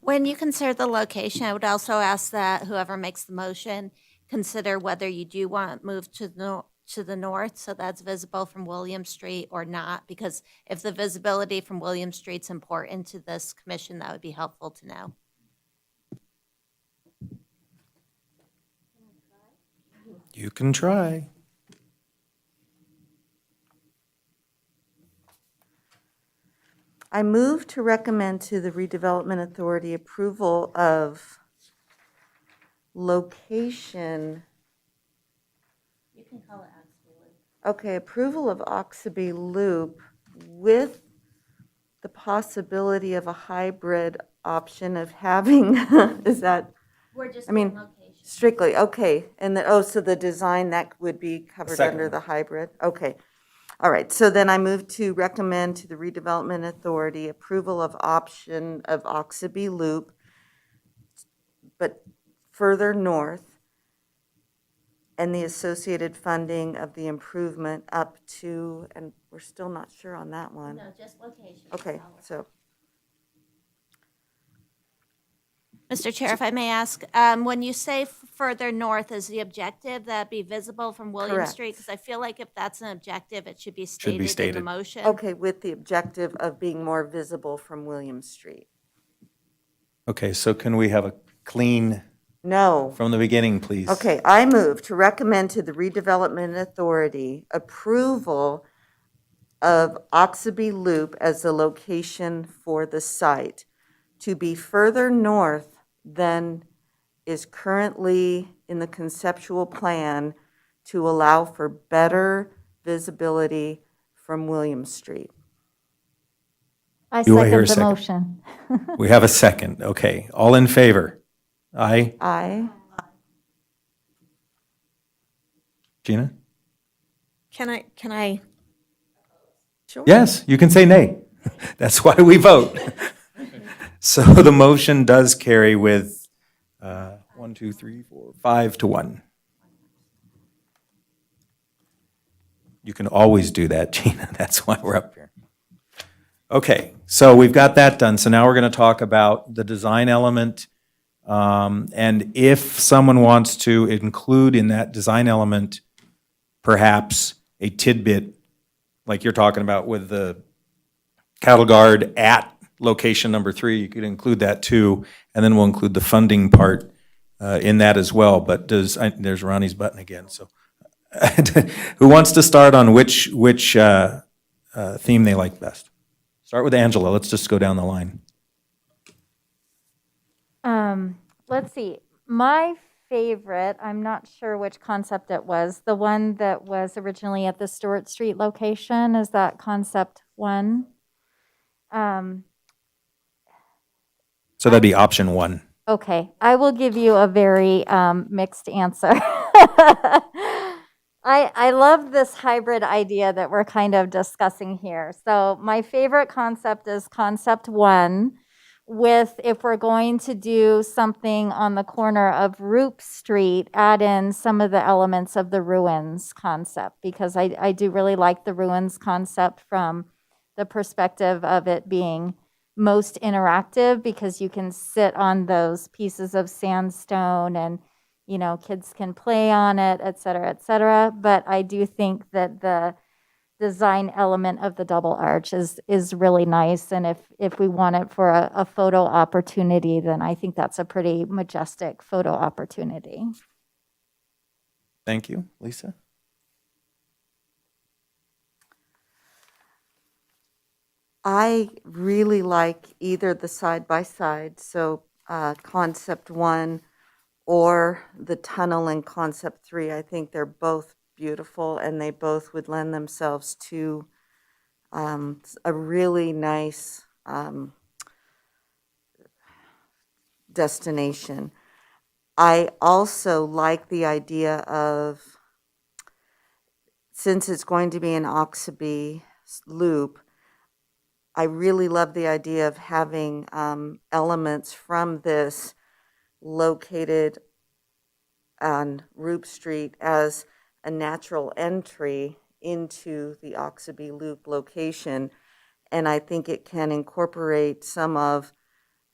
When you consider the location, I would also ask that whoever makes the motion consider whether you do want to move to the north, so that's visible from William Street or not, because if the visibility from William Street's important to this commission, that would be helpful to know. You can try. I move to recommend to the Redevelopment Authority approval of location. You can call it Oxby. Okay, approval of Oxby Loop with the possibility of a hybrid option of having, is that, We're just I mean, doing location. strictly, okay. And so the design, that would be covered Second under one. the hybrid? Okay. All right, so then I move to recommend to the Redevelopment Authority approval of option of Oxabee Loop, but further north, and the associated funding of the improvement up to, and we're still not sure on that one. No, just location. Okay, so, Mr. Chair, if I may ask, when you say further north, is the objective that be visible from William Correct. Street? Because I feel like if that's an objective, it should be be stated in the stated. motion. okay, with the objective of being more visible from William Street. Okay, so can we have a clean No. from the beginning, please? Okay, I move to recommend to the Redevelopment Authority approval of Oxabee Loop as the location for the site to be further north than is currently in the conceptual plan to allow for better visibility from William Street. I Do I hear a second the second? motion. We have a second. Okay, all in favor? Aye. Aye. Gina? Can I, Sure. Yes, you can say nay. That's why we vote. So the motion does carry with 1, 2, 3, 4, 5 to 1. You can always do that, Gina. That's why we're up here. Okay, so we've got that done. So now we're going to talk about the design element. And if someone wants to include in that design element perhaps a tidbit, like you're talking about with the cattle guard at location number 3, you could include that too, and then we'll include the funding part in that as well. But there's Ronnie's button again, so. Who wants to start on which theme they like best? Start with Angela, let's just go down the line. Let's see. My favorite, I'm not sure which concept it was, the one that was originally at the Stewart Street location, is that concept 1? So that'd be option 1. Okay, I will give you a very mixed answer. I love this hybrid idea that we're kind of discussing here. So my favorite concept is concept 1, with, if we're going to do something on the corner of Roop Street, add in some of the elements of the ruins concept, because I do really like the ruins concept from the perspective of it being most interactive, because you can sit on those pieces of sandstone and, you know, kids can play on it, et cetera, et cetera. But I do think that the design element of the double arch is really nice. And if we want it for a photo opportunity, then I think that's a pretty majestic photo opportunity. Thank you. Lisa? I really like either the side-by-side, so concept 1 or the tunnel in concept 3. I think they're both beautiful, and they both would lend themselves to a really nice destination. I also like the idea of, since it's going to be an Oxabee loop, I really love the idea of having elements from this located on Roop Street as a natural entry into the Oxabee Loop location. And I think it can incorporate some of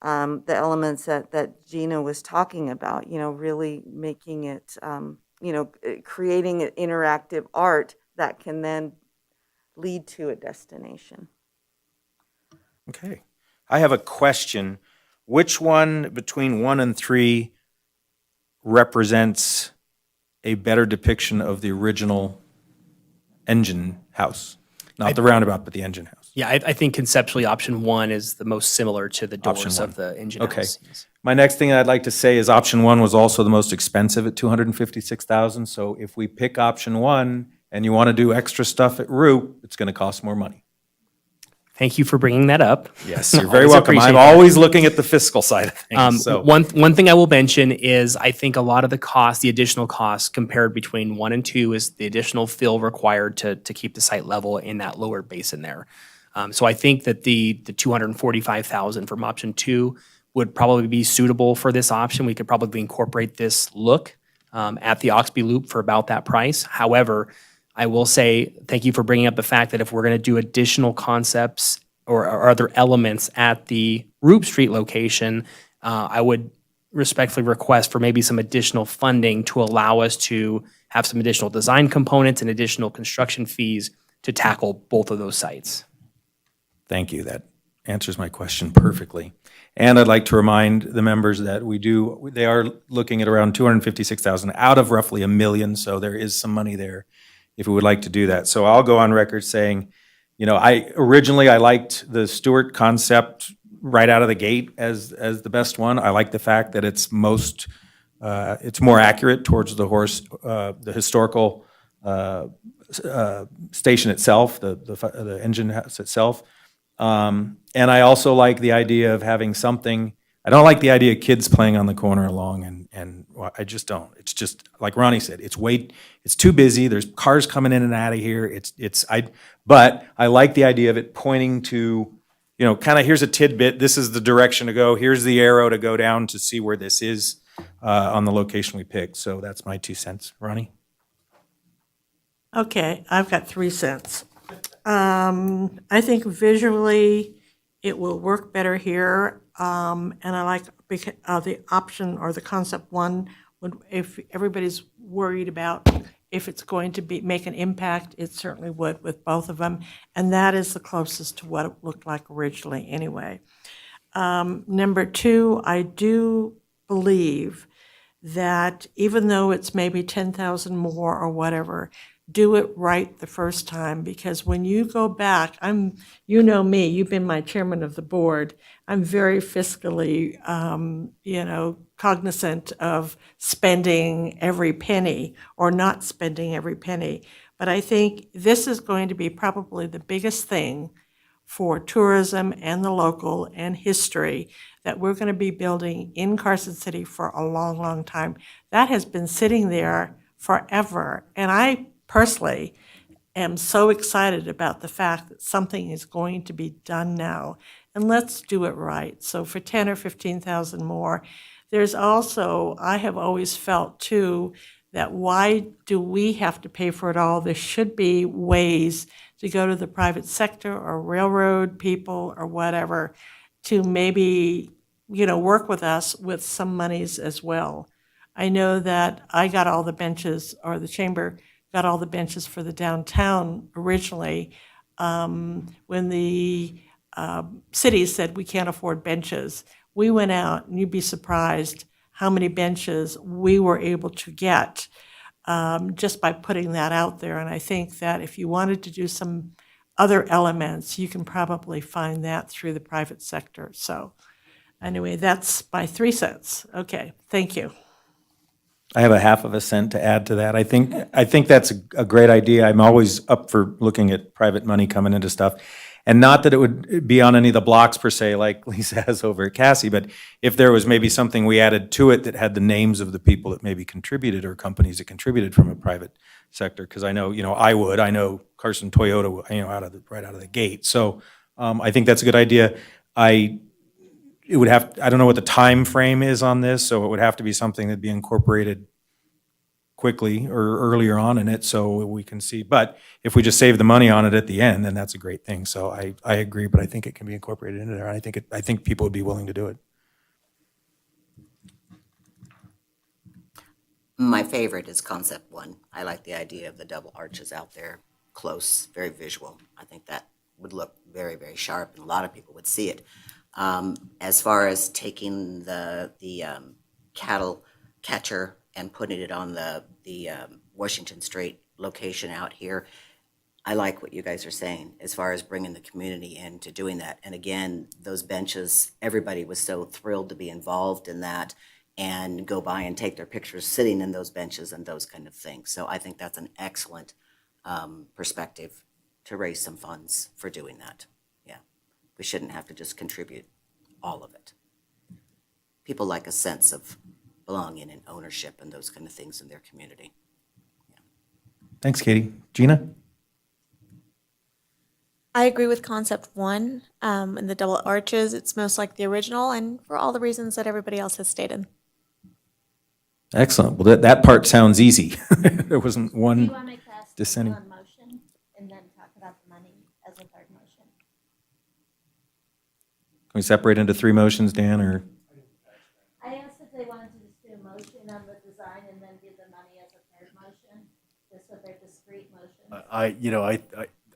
the elements that Gina was talking about, you know, really making it, you know, creating an interactive art that can then lead to a destination. Okay. I have a question. Which one between 1 and 3 represents a better depiction of the original engine house? Not the roundabout, but the engine house. Yeah, I think conceptually, option 1 is the most similar to the Option doors one. of the engine Okay. house. Yes. My next thing I'd like to say is option 1 was also the most expensive at $256,000. So if we pick option 1 and you want to do extra stuff at Roop, it's going to cost more money. Thank you for bringing that up. Yes, you're very Always welcome. appreciate I'm that. always looking at the fiscal side of things, so. One thing I will mention is I think a lot of the cost, the additional cost compared between 1 and 2 is the additional fill required to keep the site level in that lower basin there. So I think that the 245,000 from option 2 would probably be suitable for this option. We could probably incorporate this look at the Oxby Loop for about that price. However, I will say thank you for bringing up the fact that if we're going to do additional concepts or other elements at the Roop Street location, I would respectfully request for maybe some additional funding to allow us to have some additional design components and additional construction fees to tackle both of those sites. Thank you. That answers my question perfectly. And I'd like to remind the members that they are looking at around 256,000 out of roughly $1 million, so there is some money there if we would like to do that. So I'll go on record saying, I originally liked the Stewart concept right out of the gate as the best one. I like the fact that it's more accurate towards the historical station itself, the engine house itself. And I also like the idea of having something. I don't like the idea of kids playing on the corner along, and I just don't. It's just like Ronnie said. It's too busy. There's cars coming in and out of here. But I like the idea of it pointing to, kind of here's a tidbit. This is the direction to go. Here's the arrow to go down to see where this is on the location we picked. So that's my 2 cents. Ronnie? Okay, I've got 3 cents. I think visually it will work better here, and I like the option or the concept 1. If everybody's worried about if it's going to make an impact, it certainly would with both of them, and that is the closest to what it looked like originally anyway. Number 2, I do believe that even though it's maybe 10,000 more or whatever, do it right the first time, because when you go back, you know me, you've been my chairman of the board, I'm very fiscally, cognizant of spending every penny or not spending every penny. But I think this is going to be probably the biggest thing for tourism and the local and history that we're going to be building in Carson City for a long, long time. That has been sitting there forever. And I personally am so excited about the fact that something is going to be done now. And let's do it right. So for 10 or 15,000 more, there's also, I have always felt too, that why do we have to pay for it all? There should be ways to go to the private sector or railroad people or whatever to maybe, work with us with some monies as well. I know that I got all the benches, or the chamber got all the benches for the downtown originally when the city said we can't afford benches. We went out, and you'd be surprised how many benches we were able to get just by putting that out there. And I think that if you wanted to do some other elements, you can probably find that through the private sector. So anyway, that's my 3 cents. Okay, thank you. I have a half of a cent to add to that. I think that's a great idea. I'm always up for looking at private money coming into stuff. And not that it would be on any of the blocks per se, like Lisa has over at Cassie, but if there was maybe something we added to it that had the names of the people that maybe contributed or companies that contributed from a private sector, because I know, I know Carson Toyota, right out of the gate. So I think that's a good idea. I don't know what the time frame is on this, so it would have to be something that'd be incorporated quickly or earlier on in it so we can see. But if we just save the money on it at the end, then that's a great thing. So I agree, but I think it can be incorporated into there. I think people would be willing to do it. My favorite is concept 1. I like the idea of the double arches out there, close, very visual. I think that would look very, very sharp, and a lot of people would see it. As far as taking the cattle catcher and putting it on the Washington Street location out here, I like what you guys are saying as far as bringing the community into doing that. And again, those benches, everybody was so thrilled to be involved in that and go by and take their pictures sitting in those benches and those kind of things. So I think that's an excellent perspective to raise some funds for doing that. Yeah, We shouldn't have to just contribute all of it. People like a sense of belonging and ownership and those kind of things in their community. Thanks, Katie. Gina? I agree with concept one, and the double arches. It's most like the original, and for all the reasons that everybody else has stated. Excellent. Well, that part sounds easy. There wasn't Do you one want to make that dissenting. one motion and then talk about the money as a third motion? Can we separate into three motions, Dan, or? I asked if they wanted to just do a motion on the design and then do the money as a third motion, just with their discrete motions.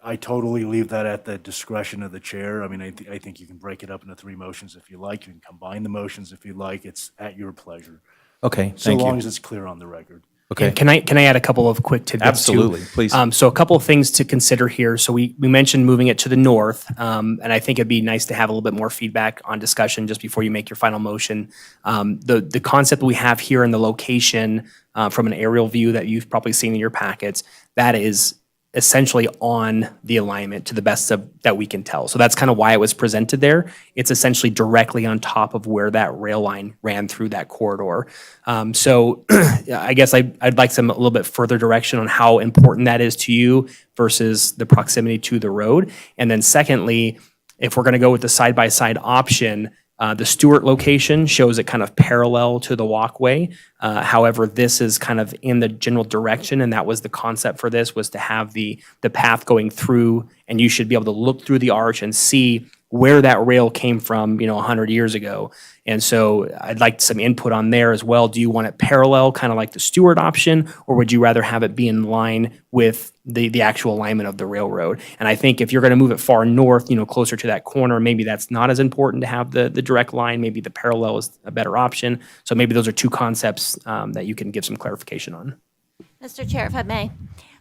I totally leave that at the discretion of the chair. I mean, I think you can break it up into three motions if you like. You can combine the motions if you like. It's at your pleasure. Okay, So thank long you. as it's clear on the record. Okay, Can I add a couple of quick tidbits too? absolutely, please. So a couple of things to consider here. So we mentioned moving it to the north, and I think it'd be nice to have a little bit more feedback on discussion just before you make your final motion. The concept we have here in the location from an aerial view that you've probably seen in your packets, that is essentially on the alignment to the best of that we can tell. So that's kind of why it was presented there. It's essentially directly on top of where that rail line ran through that corridor. So I guess I'd like some a little bit further direction on how important that is to you versus the proximity to the road. And then secondly, if we're going to go with the side-by-side option, the Stewart location shows it kind of parallel to the walkway. However, this is kind of in the general direction, and that was the concept for this, was to have the path going through, and you should be able to look through the arch and see where that rail came from, 100 years ago. And so I'd like some input on there as well. Do you want it parallel, kind of like the Stewart option, or would you rather have it be in line with the actual alignment of the railroad? And I think if you're going to move it far north, closer to that corner, maybe that's not as important to have the direct line. Maybe the parallel is a better option. So maybe those are two concepts that you can give some clarification on. Mr. Chair, if I may,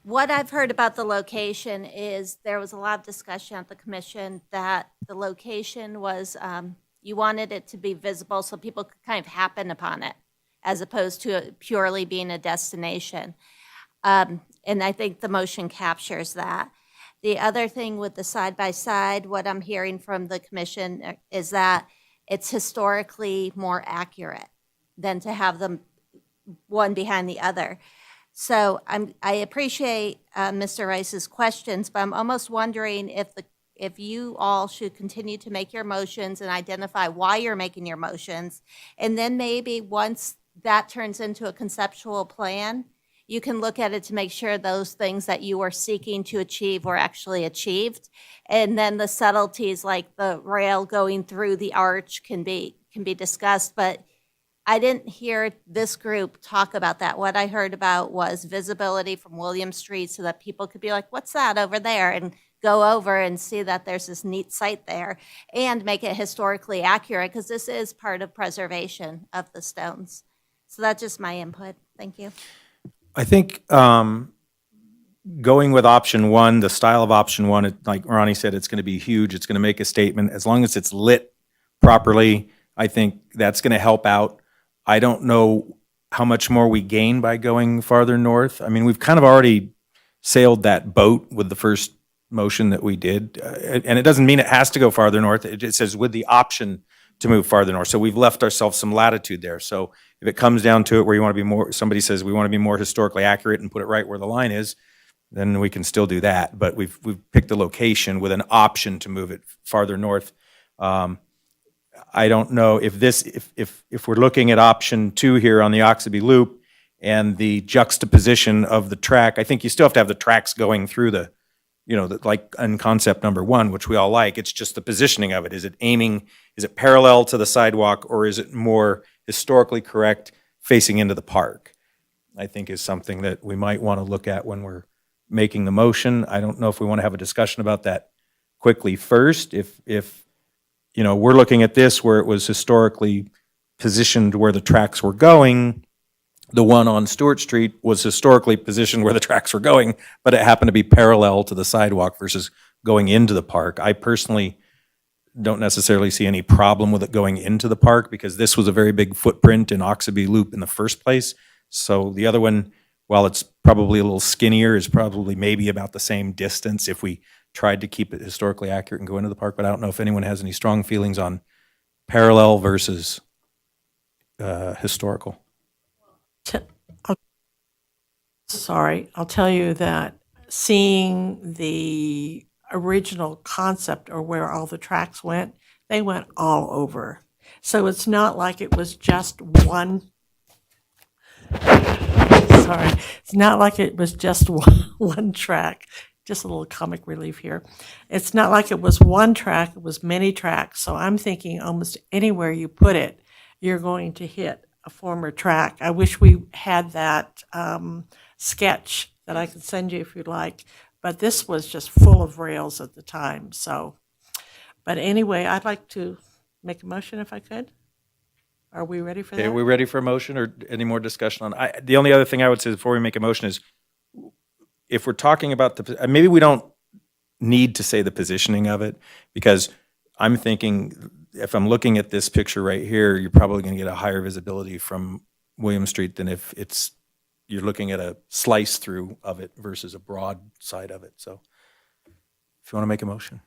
what I've heard about the location is there was a lot of discussion at the commission that the location was, you wanted it to be visible so people could kind of happen upon it, as opposed to it purely being a destination. And I think the motion captures that. The other thing with the side-by-side, what I'm hearing from the commission is that it's historically more accurate than to have them one behind the other. So I appreciate Mr. Rice's questions, but I'm almost wondering if you all should continue to make your motions and identify why you're making your motions. And then maybe once that turns into a conceptual plan, you can look at it to make sure those things that you are seeking to achieve were actually achieved. And then the subtleties like the rail going through the arch can be discussed, but I didn't hear this group talk about that. What I heard about was visibility from William Street so that people could be like, what's that over there? And go over and see that there's this neat site there and make it historically accurate because this is part of preservation of the stones. So that's just my input. Thank you. I think going with option one, the style of option one, like Ronnie said, it's going to be huge. It's going to make a statement. As long as it's lit properly, I think that's going to help out. I don't know how much more we gain by going farther north. I mean, we've kind of already sailed that boat with the first motion that we did. And it doesn't mean it has to go farther north. It says with the option to move farther north. So we've left ourselves some latitude there. So if it comes down to it where you want to be more, somebody says we want to be more historically accurate and put it right where the line is, then we can still do that. But we've picked a location with an option to move it farther north. I don't know if we're looking at option two here on the Oxby Loop and the juxtaposition of the track, I think you still have to have the tracks going through the, like in concept number one, which we all like. It's just the positioning of it. Is it parallel to the sidewalk or is it more historically correct facing into the park? I think is something that we might want to look at when we're making the motion. I don't know if we want to have a discussion about that quickly first. If we're looking at this where it was historically positioned where the tracks were going, the one on Stewart Street was historically positioned where the tracks were going, but it happened to be parallel to the sidewalk versus going into the park. I personally don't necessarily see any problem with it going into the park because this was a very big footprint in Oxby Loop in the first place. So the other one, while it's probably a little skinnier, is probably maybe about the same distance if we tried to keep it historically accurate and go into the park, but I don't know if anyone has any strong feelings on parallel versus historical. I'll tell you that seeing the original concept or where all the tracks went, they went all over. So it's not like it was just one. Sorry, it's not like it was just one track. Just a little comic relief here. It's not like it was one track, it was many tracks. So I'm thinking almost anywhere you put it, you're going to hit a former track. I wish we had that sketch that I could send you if you'd like, but this was just full of rails at the time. So, but anyway, I'd like to make a motion if I could. Are we ready for Okay, that? are we ready for a motion or any more discussion on? The only other thing I would say before we make a motion is, if we're talking about maybe we don't need to say the positioning of it, because I'm thinking if I'm looking at this picture right here, you're probably going to get a higher visibility from William Street than if you're looking at a slice through of it versus a broad side of it. So if you want to make a motion.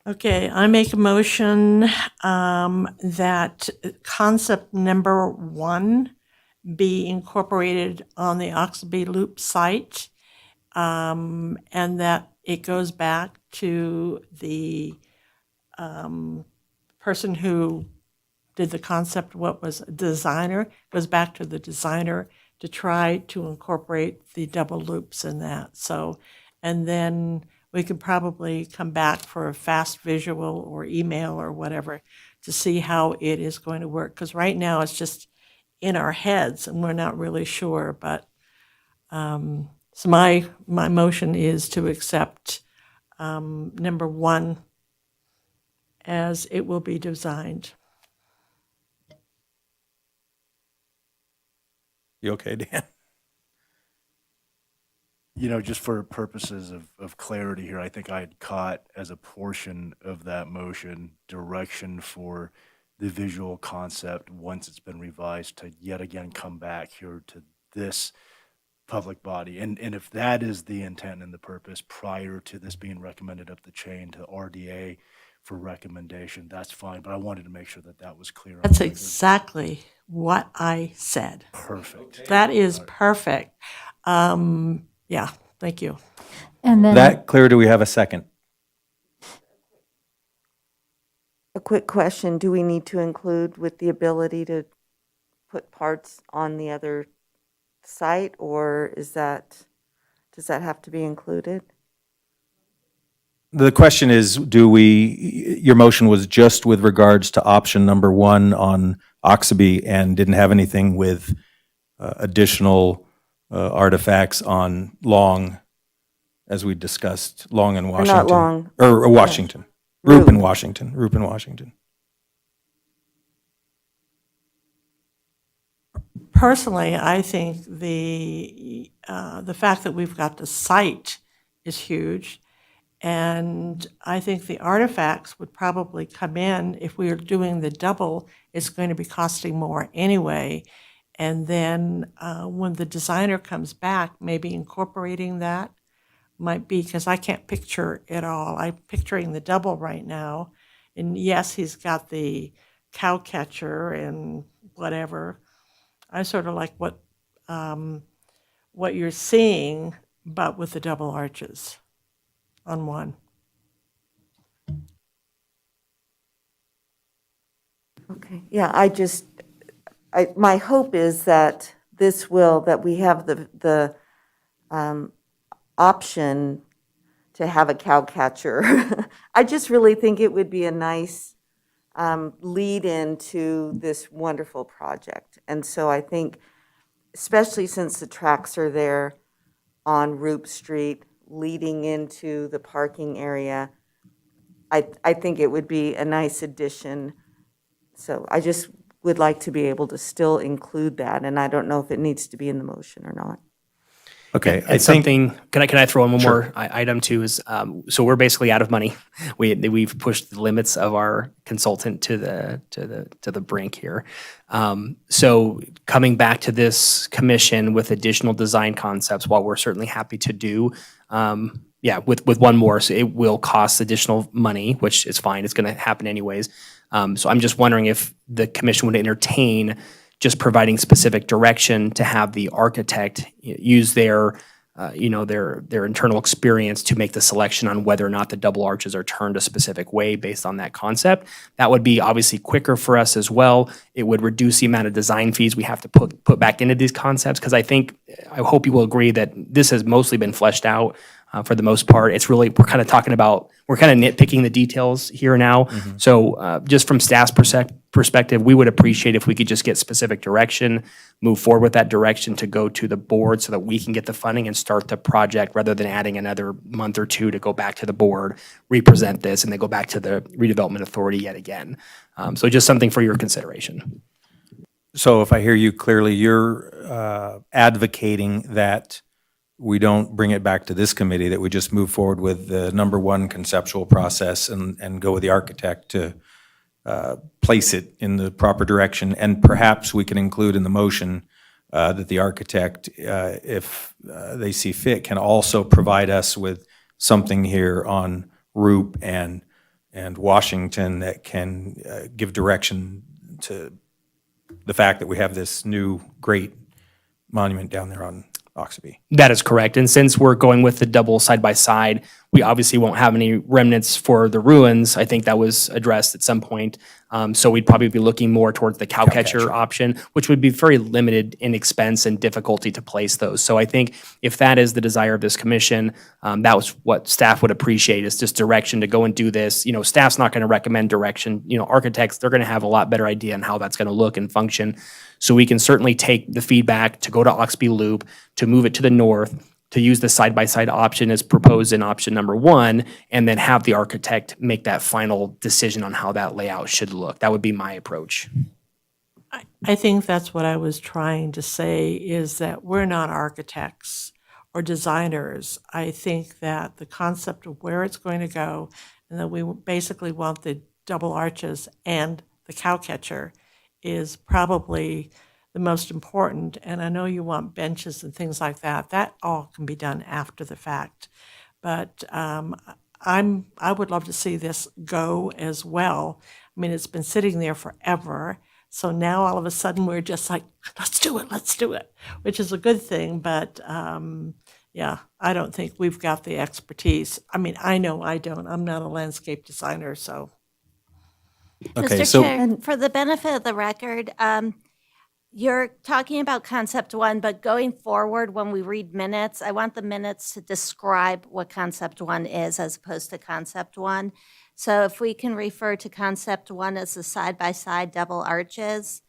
Okay, I make a motion that concept number 1 be incorporated on the Oxby Loop site, and that it goes back to the person who did the concept, what was a designer, goes back to the designer to try to incorporate the double loops in that. So, and then we could probably come back for a fast visual or email or whatever to see how it is going to work. Because right now it's just in our heads and we're not really sure. But so my motion is to accept number 1 as it will be designed. You okay, Dan? Just for purposes of clarity here, I think I had caught as a portion of that motion direction for the visual concept, once it's been revised, to yet again come back here to this public body. And if that is the intent and the purpose prior to this being recommended up the chain to RDA for recommendation, that's fine. But I wanted to make sure that that was clear. That's exactly what I said. Perfect. That is perfect. Yeah, thank you. And then. That clear, do we have a second? A quick question, do we need to include with the ability to put parts on the other site, or does that have to be included? The question is, your motion was just with regards to option number 1 on Oxby and didn't have anything with additional artifacts on Long, as we discussed, Long and Washington. not Long. Or Washington. Roop. Roop and Washington. Personally, I think the fact that we've got the site is huge, and I think the artifacts would probably come in if we are doing the double. It's going to be costing more anyway, and then when the designer comes back, maybe incorporating that might be, because I can't picture it all. I'm picturing the double right now, and yes, he's got the cow catcher and whatever. I sort of like what you're seeing, but with the double arches on one. Okay, yeah, my hope is that that we have the option to have a cow catcher. I just really think it would be a nice lead into this wonderful project. And so I think, especially since the tracks are there on Roop Street leading into the parking area, I think it would be a nice addition. So I just would like to be able to still include that, and I don't know if it needs to be in the motion or not. Okay, I It's think, something, can I throw in one more item too, is, so we're basically out of money. We've pushed the limits of our consultant to the brink here. So coming back to this commission with additional design concepts, while we're certainly happy to do, with one more, so it will cost additional money, which is fine, it's gonna happen anyways. So I'm just wondering if the commission would entertain just providing specific direction to have the architect use their internal experience to make the selection on whether or not the double arches are turned a specific way based on that concept. That would be obviously quicker for us as well. It would reduce the amount of design fees we have to put back into these concepts, because I hope you will agree that this has mostly been fleshed out for the most part. It's really, we're kind of nitpicking the details here now. So just from staff's perspective, we would appreciate if we could just get specific direction, move forward with that direction to go to the board so that we can get the funding and start the project, rather than adding another month or two to go back to the board, represent this, and then go back to the redevelopment authority yet again. So just something for your consideration. so if I hear you clearly, you're advocating that we don't bring it back to this committee, that we just move forward with the number one conceptual process and go with the architect to place it in the proper direction. And perhaps we can include in the motion that the architect, if they see fit, can also provide us with something here on Roop and Washington that can give direction to the fact that we have this new great monument down there on Oxby. That is correct. And since we're going with the double side-by-side, we obviously won't have any remnants for the ruins. I think that was addressed at some point. So we'd probably be looking more towards the cowcatcher option, which would be very limited in expense and difficulty to place those. So I think if that is the desire of this commission, that was what staff would appreciate, is just direction to go and do this. Staff's not going to recommend direction. Architects, they're going to have a lot better idea on how that's going to look and function. So we can certainly take the feedback to go to Oxby Loop, to move it to the north, to use the side-by-side option as proposed in option number 1, and then have the architect make that final decision on how that layout should look. That would be my approach. I think that's what I was trying to say, is that we're not architects or designers. I think that the concept of where it's going to go, and that we basically want the double arches and the cowcatcher, is probably the most important. And I know you want benches and things like that. That all can be done after the fact. But I would love to see this go as well. I mean, it's been sitting there forever. So now all of a sudden we're just like, let's do it, which is a good thing. But I don't think we've got the expertise. I mean, I know I don't. I'm not a landscape designer, so. Okay, Mr. so Chair, for the benefit of the record, you're talking about concept 1, but going forward, when we read minutes, I want the minutes to describe what concept 1 is as opposed to concept 1. So if we can refer to concept 1 as the side-by-side double arches,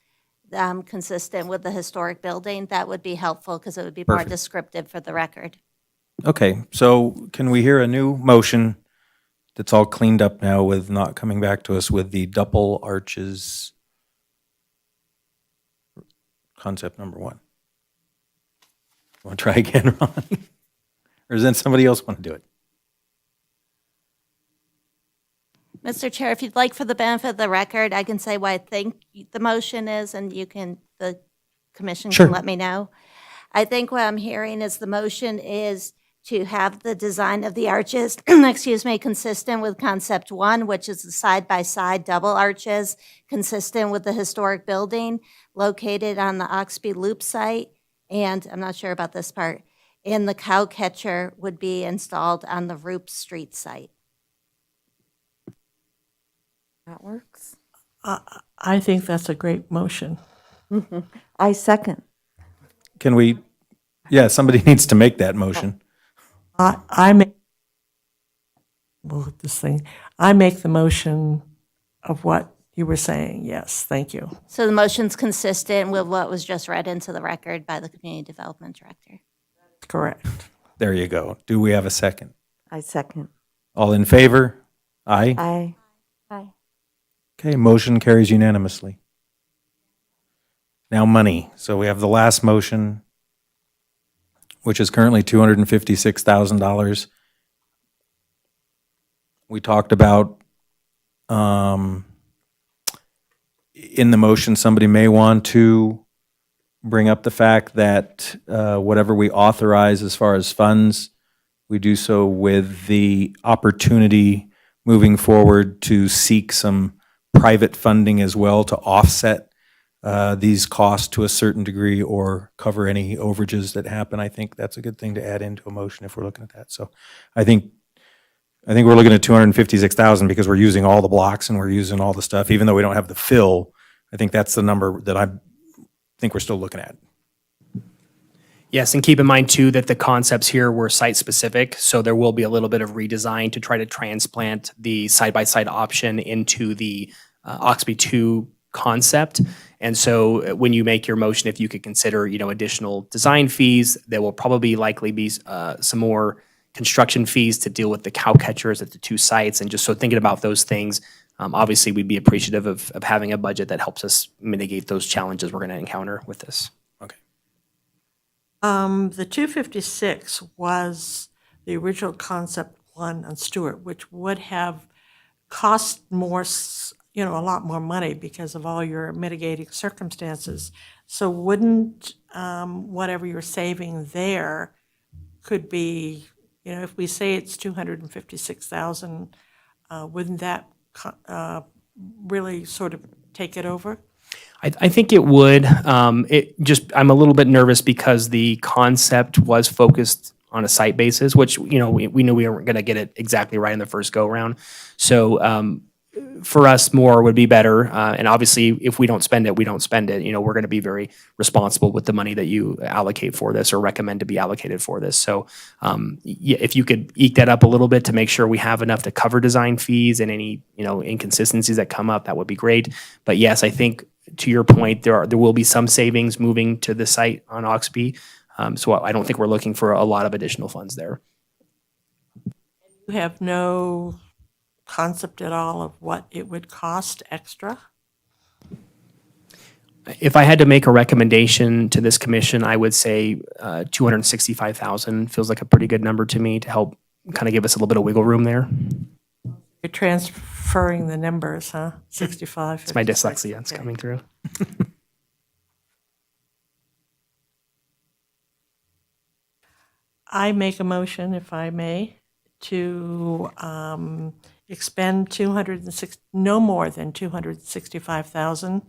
consistent with the historic building, that would be helpful because it would be more Perfect. descriptive for the record. Okay, so can we hear a new motion that's all cleaned up now, with not coming back to us with the double arches concept number 1? Want to try again, Ron? Or does then somebody else want to do it? Mr. Chair, if you'd like, for the benefit of the record, I can say what I think the motion is, and the commission Sure. can let me know. I think what I'm hearing is the motion is to have the design of the arches, consistent with concept 1, which is the side-by-side double arches, consistent with the historic building located on the Oxby Loop site. And I'm not sure about this part. And the cowcatcher would be installed on the Roop Street site. That works. I think that's a great motion. I second. Can we, somebody needs to make that motion. I make the motion of what you were saying. Yes, thank you. So the motion's consistent with what was just read into the record by the Community Development Director. Correct. There you go. Do we have a second? I second. All in favor? Aye. Aye. Aye. Okay, motion carries unanimously. Now money. So we have the last motion, which is currently $256,000. We talked about, in the motion, somebody may want to bring up the fact that whatever we authorize as far as funds, we do so with the opportunity moving forward to seek some private funding as well to offset these costs to a certain degree or cover any overages that happen. I think that's a good thing to add into a motion if we're looking at that. So I think we're looking at 256,000 because we're using all the blocks and we're using all the stuff, even though we don't have the fill. I think that's the number that I think we're still looking at. Yes, and keep in mind too that the concepts here were site-specific, so there will be a little bit of redesign to try to transplant the side-by-side option into the Oxby 2 concept. And so when you make your motion, if you could consider, additional design fees, there will probably likely be some more construction fees to deal with the cow catchers at the 2 sites. And just so thinking about those things, obviously we'd be appreciative of having a budget that helps us mitigate those challenges we're going to encounter with this. The 256 was the original concept one on Stewart, which would have cost more, a lot more money because of all your mitigating circumstances. So wouldn't whatever you're saving there could be, if we say it's 256,000, wouldn't that really sort of take it over? I think it would. I'm a little bit nervous because the concept was focused on a site basis, which, we knew we weren't going to get it exactly right in the first go round. So for us, more would be better. And obviously, if we don't spend it, we don't spend it. We're going to be very responsible with the money that you allocate for this or recommend to be allocated for this. So if you could eke that up a little bit to make sure we have enough to cover design fees and any, inconsistencies that come up, that would be great. But yes, I think to your point, there will be some savings moving to the site on Oxby. So I don't think we're looking for a lot of additional funds there. You have no concept at all of what it would cost extra? If I had to make a recommendation to this commission, I would say 265,000 feels like a pretty good number to me to help kind of give us a little bit of wiggle room there. You're transferring the numbers, huh? 65, It's my 56. dyslexia, it's Okay. coming through. I make a motion, if I may, to expend no more than 265,000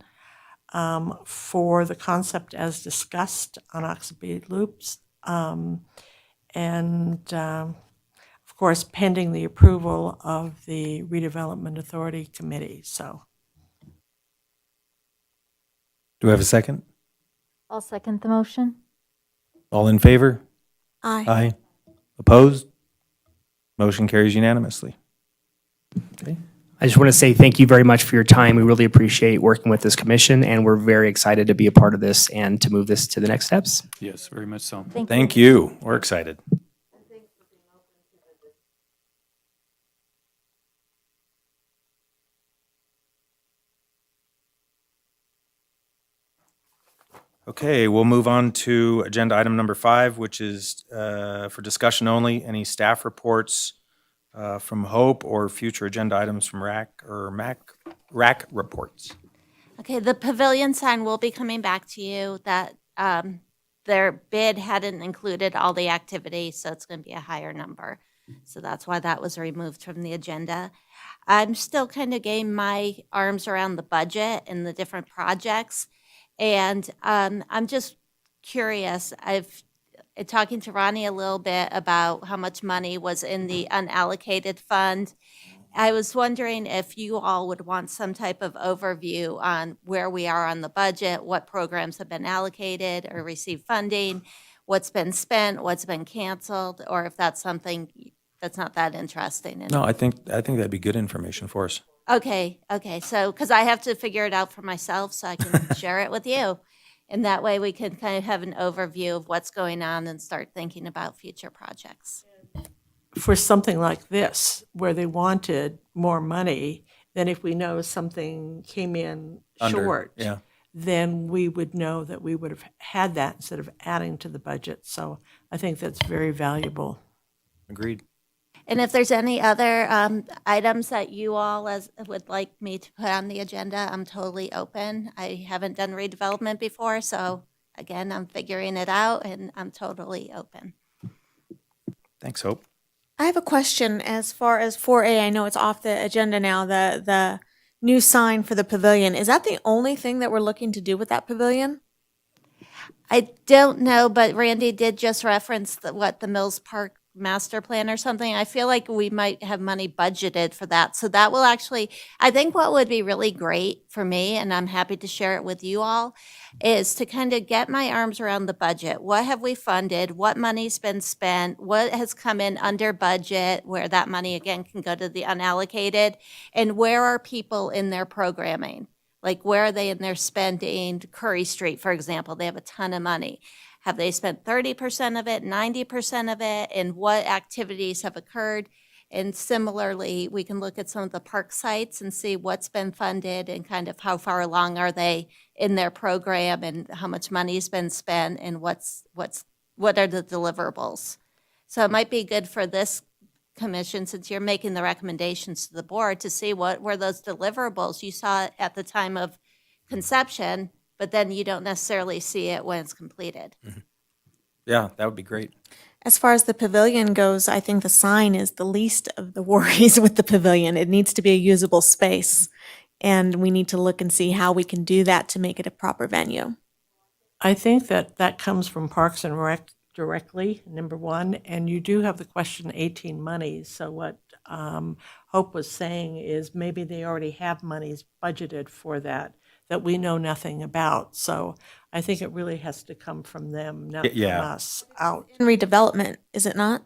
for the concept as discussed on Oxby Loops, and of course, pending the approval of the Redevelopment Authority Committee. So, Do we have a second? I'll second the motion. All in favor? Aye. Aye. Opposed? Motion carries unanimously. I just want to say thank you very much for your time. We really appreciate working with this commission, and we're very excited to be a part of this and to move this to the next steps. Yes, very much so. Thank you. We're excited. Okay, we'll move on to agenda item number 5, which is for discussion only. Any staff reports from Hope or future agenda items from RAC reports. Okay, the pavilion sign will be coming back to you. That their bid hadn't included all the activities, so it's going to be a higher number. So that's why that was removed from the agenda. I'm still kind of getting my arms around the budget and the different projects. And I'm just curious, I've talking to Ronnie a little bit about how much money was in the unallocated fund. I was wondering if you all would want some type of overview on where we are on the budget, what programs have been allocated or received funding, what's been spent, what's been canceled, or if that's something that's not that interesting. No, I think that'd be good information for us. Okay, so, because I have to figure it out for myself so I can share it with you. And that way we can kind of have an overview of what's going on and start thinking about future projects. for something like this, where they wanted more money, then if we know something came in Under, short, yeah. then we would know that we would have had that instead of adding to the budget. So I think that's very valuable. Agreed. And if there's any other items that you all would like me to put on the agenda, I'm totally open. I haven't done redevelopment before, so again, I'm figuring it out and I'm totally open. Thanks, Hope. I have a question as far as 4A. I know it's off the agenda now, the new sign for the pavilion. Is that the only thing that we're looking to do with that pavilion? I don't know, but Randy did just reference the Mills Park master plan or something. I feel like we might have money budgeted for that. So that will actually, I think what would be really great for me, and I'm happy to share it with you all, is to kind of get my arms around the budget. What have we funded? What money's been spent? What has come in under budget, where that money again can go to the unallocated? And where are people in their programming? Like, where are they in their spending? Curry Street, for example, they have a ton of money. Have they spent 30% of it, 90% of it, and what activities have occurred? And similarly, we can look at some of the park sites and see what's been funded and kind of how far along are they in their program and how much money's been spent and what are the deliverables. So it might be good for this commission, since you're making the recommendations to the board, to see what were those deliverables you saw at the time of conception, but then you don't necessarily see it when it's completed. Yeah, that would be great. As far as the pavilion goes, I think the sign is the least of the worries with the pavilion. It needs to be a usable space, and we need to look and see how we can do that to make it a proper venue. I think that comes from Parks and Rec directly, number one, and you do have the question 18 monies. So what Hope was saying is maybe they already have monies budgeted for that we know nothing about. So I think it really has to come from them, not Yeah. from us out. In redevelopment, is it not?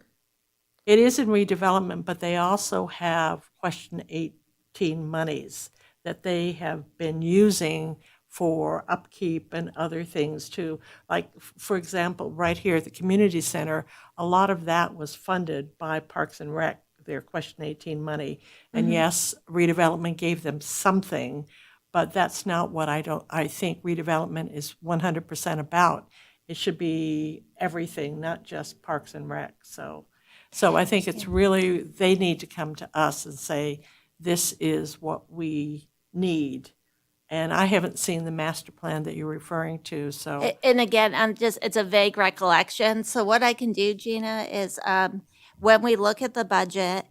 It is in redevelopment, but they also have question 18 monies that they have been using for upkeep and other things too. Like, for example, right here at the community center, a lot of that was funded by Parks and Rec, their question 18 money. And yes, redevelopment gave them something, but that's not what I think redevelopment is 100% about. It should be everything, not just Parks and Rec. So I think it's really, they need to come to us and say, this is what we need. And I haven't seen the master plan that you're referring to, so. And again, it's a vague recollection. So what I can do, Gina, is when we look at the budget,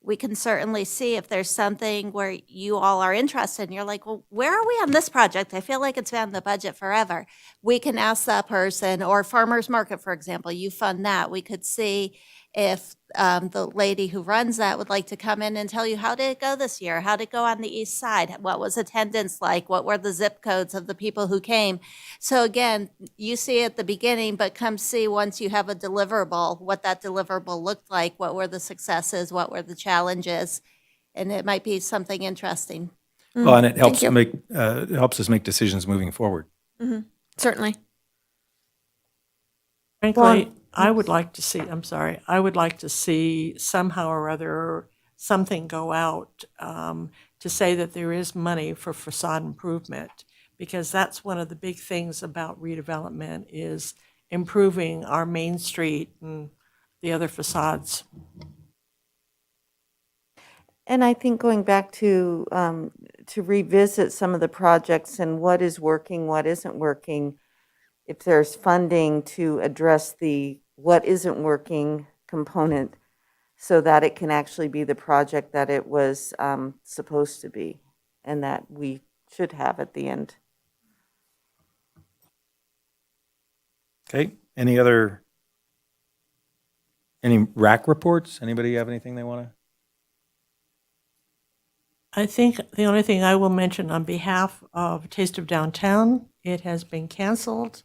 we can certainly see if there's something where you all are interested and you're like, well, where are we on this project? I feel like it's been in the budget forever. We can ask that person, or farmer's market, for example, you fund that. We could see if the lady who runs that would like to come in and tell you, how did it go this year? How did it go on the east side? What was attendance like? What were the zip codes of the people who came? So again, you see at the beginning, but come see once you have a deliverable, what that deliverable looked like, what were the successes, what were the challenges, and it might be something interesting. Well, and it helps you. it helps us make decisions moving forward. Certainly. Frankly, I would like to see somehow or other something go out to say that there is money for facade improvement, because that's one of the big things about redevelopment is improving our Main Street and the other facades. And I think going back to revisit some of the projects and what is working, what isn't working, if there's funding to address the what isn't working component so that it can actually be the project that it was supposed to be and that we should have at the end. Okay, any RAC reports? Anybody have anything they want to? I think the only thing I will mention on behalf of Taste of Downtown, it has been canceled.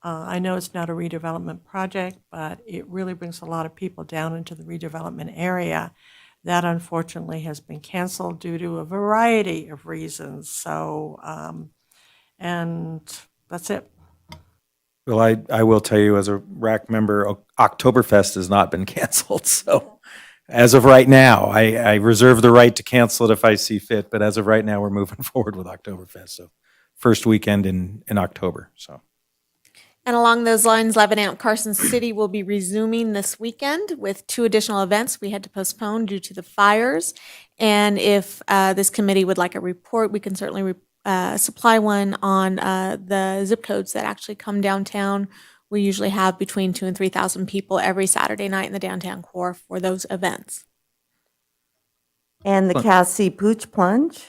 I know it's not a redevelopment project, but it really brings a lot of people down into the redevelopment area. That unfortunately has been canceled due to a variety of reasons. So, and that's it. Well, I will tell you, as a RAC member, Oktoberfest has not been canceled. So as of right now, I reserve the right to cancel it if I see fit. But as of right now, we're moving forward with Oktoberfest. So first weekend in October, so. And along those lines, Lebanon Carson City will be resuming this weekend with 2 additional events we had to postpone due to the fires. And if this committee would like a report, we can certainly supply one on the zip codes that actually come downtown. We usually have between 2,000 and 3,000 people every Saturday night in the downtown core for those events. And the Cassie Pooch Plunge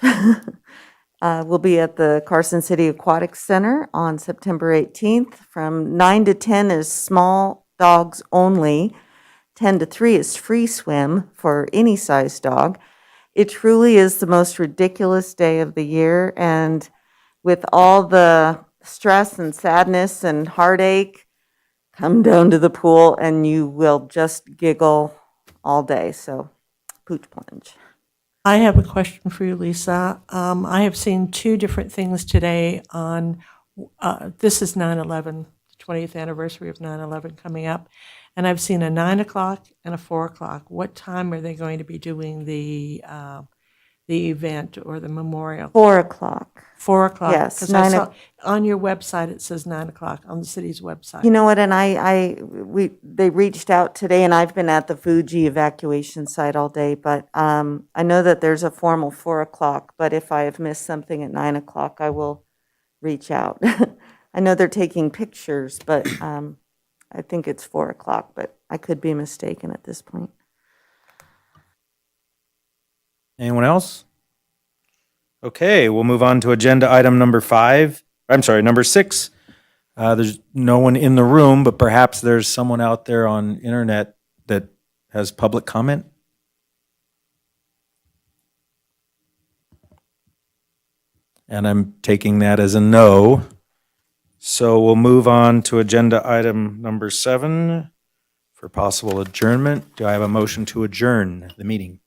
will be at the Carson City Aquatic Center on September 18th. From 9 to 10 is small dogs only. 10 to 3 is free swim for any size dog. It truly is the most ridiculous day of the year, and with all the stress and sadness and heartache, come down to the pool and you will just giggle all day. So, Pooch Plunge. I have a question for you, Lisa. I have seen 2 different things today on, this is 9/11, the 20th anniversary of 9/11 coming up, and I've seen a 9 o'clock and a 4 o'clock. What time are they going to be doing the event or the memorial? 4 o'clock. 4 o'clock? Yes, 'Cause I 9 saw, on your website, it says 9 o'clock, on the city's website. You know what, and they reached out today, and I've been at the Fuji evacuation site all day, but I know that there's a formal 4 o'clock, but if I have missed something at 9 o'clock, I will reach out. I know they're taking pictures, but I think it's 4 o'clock, but I could be mistaken at this point. Anyone else? Okay, we'll move on to agenda item number 6. There's no one in the room, but perhaps there's someone out there on internet that has public comment? And I'm taking that as a no. So we'll move on to agenda item number 7 for possible adjournment. Do I have a motion to adjourn the meeting?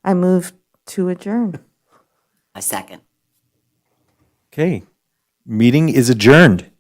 I move to adjourn. A second. Okay, meeting is adjourned.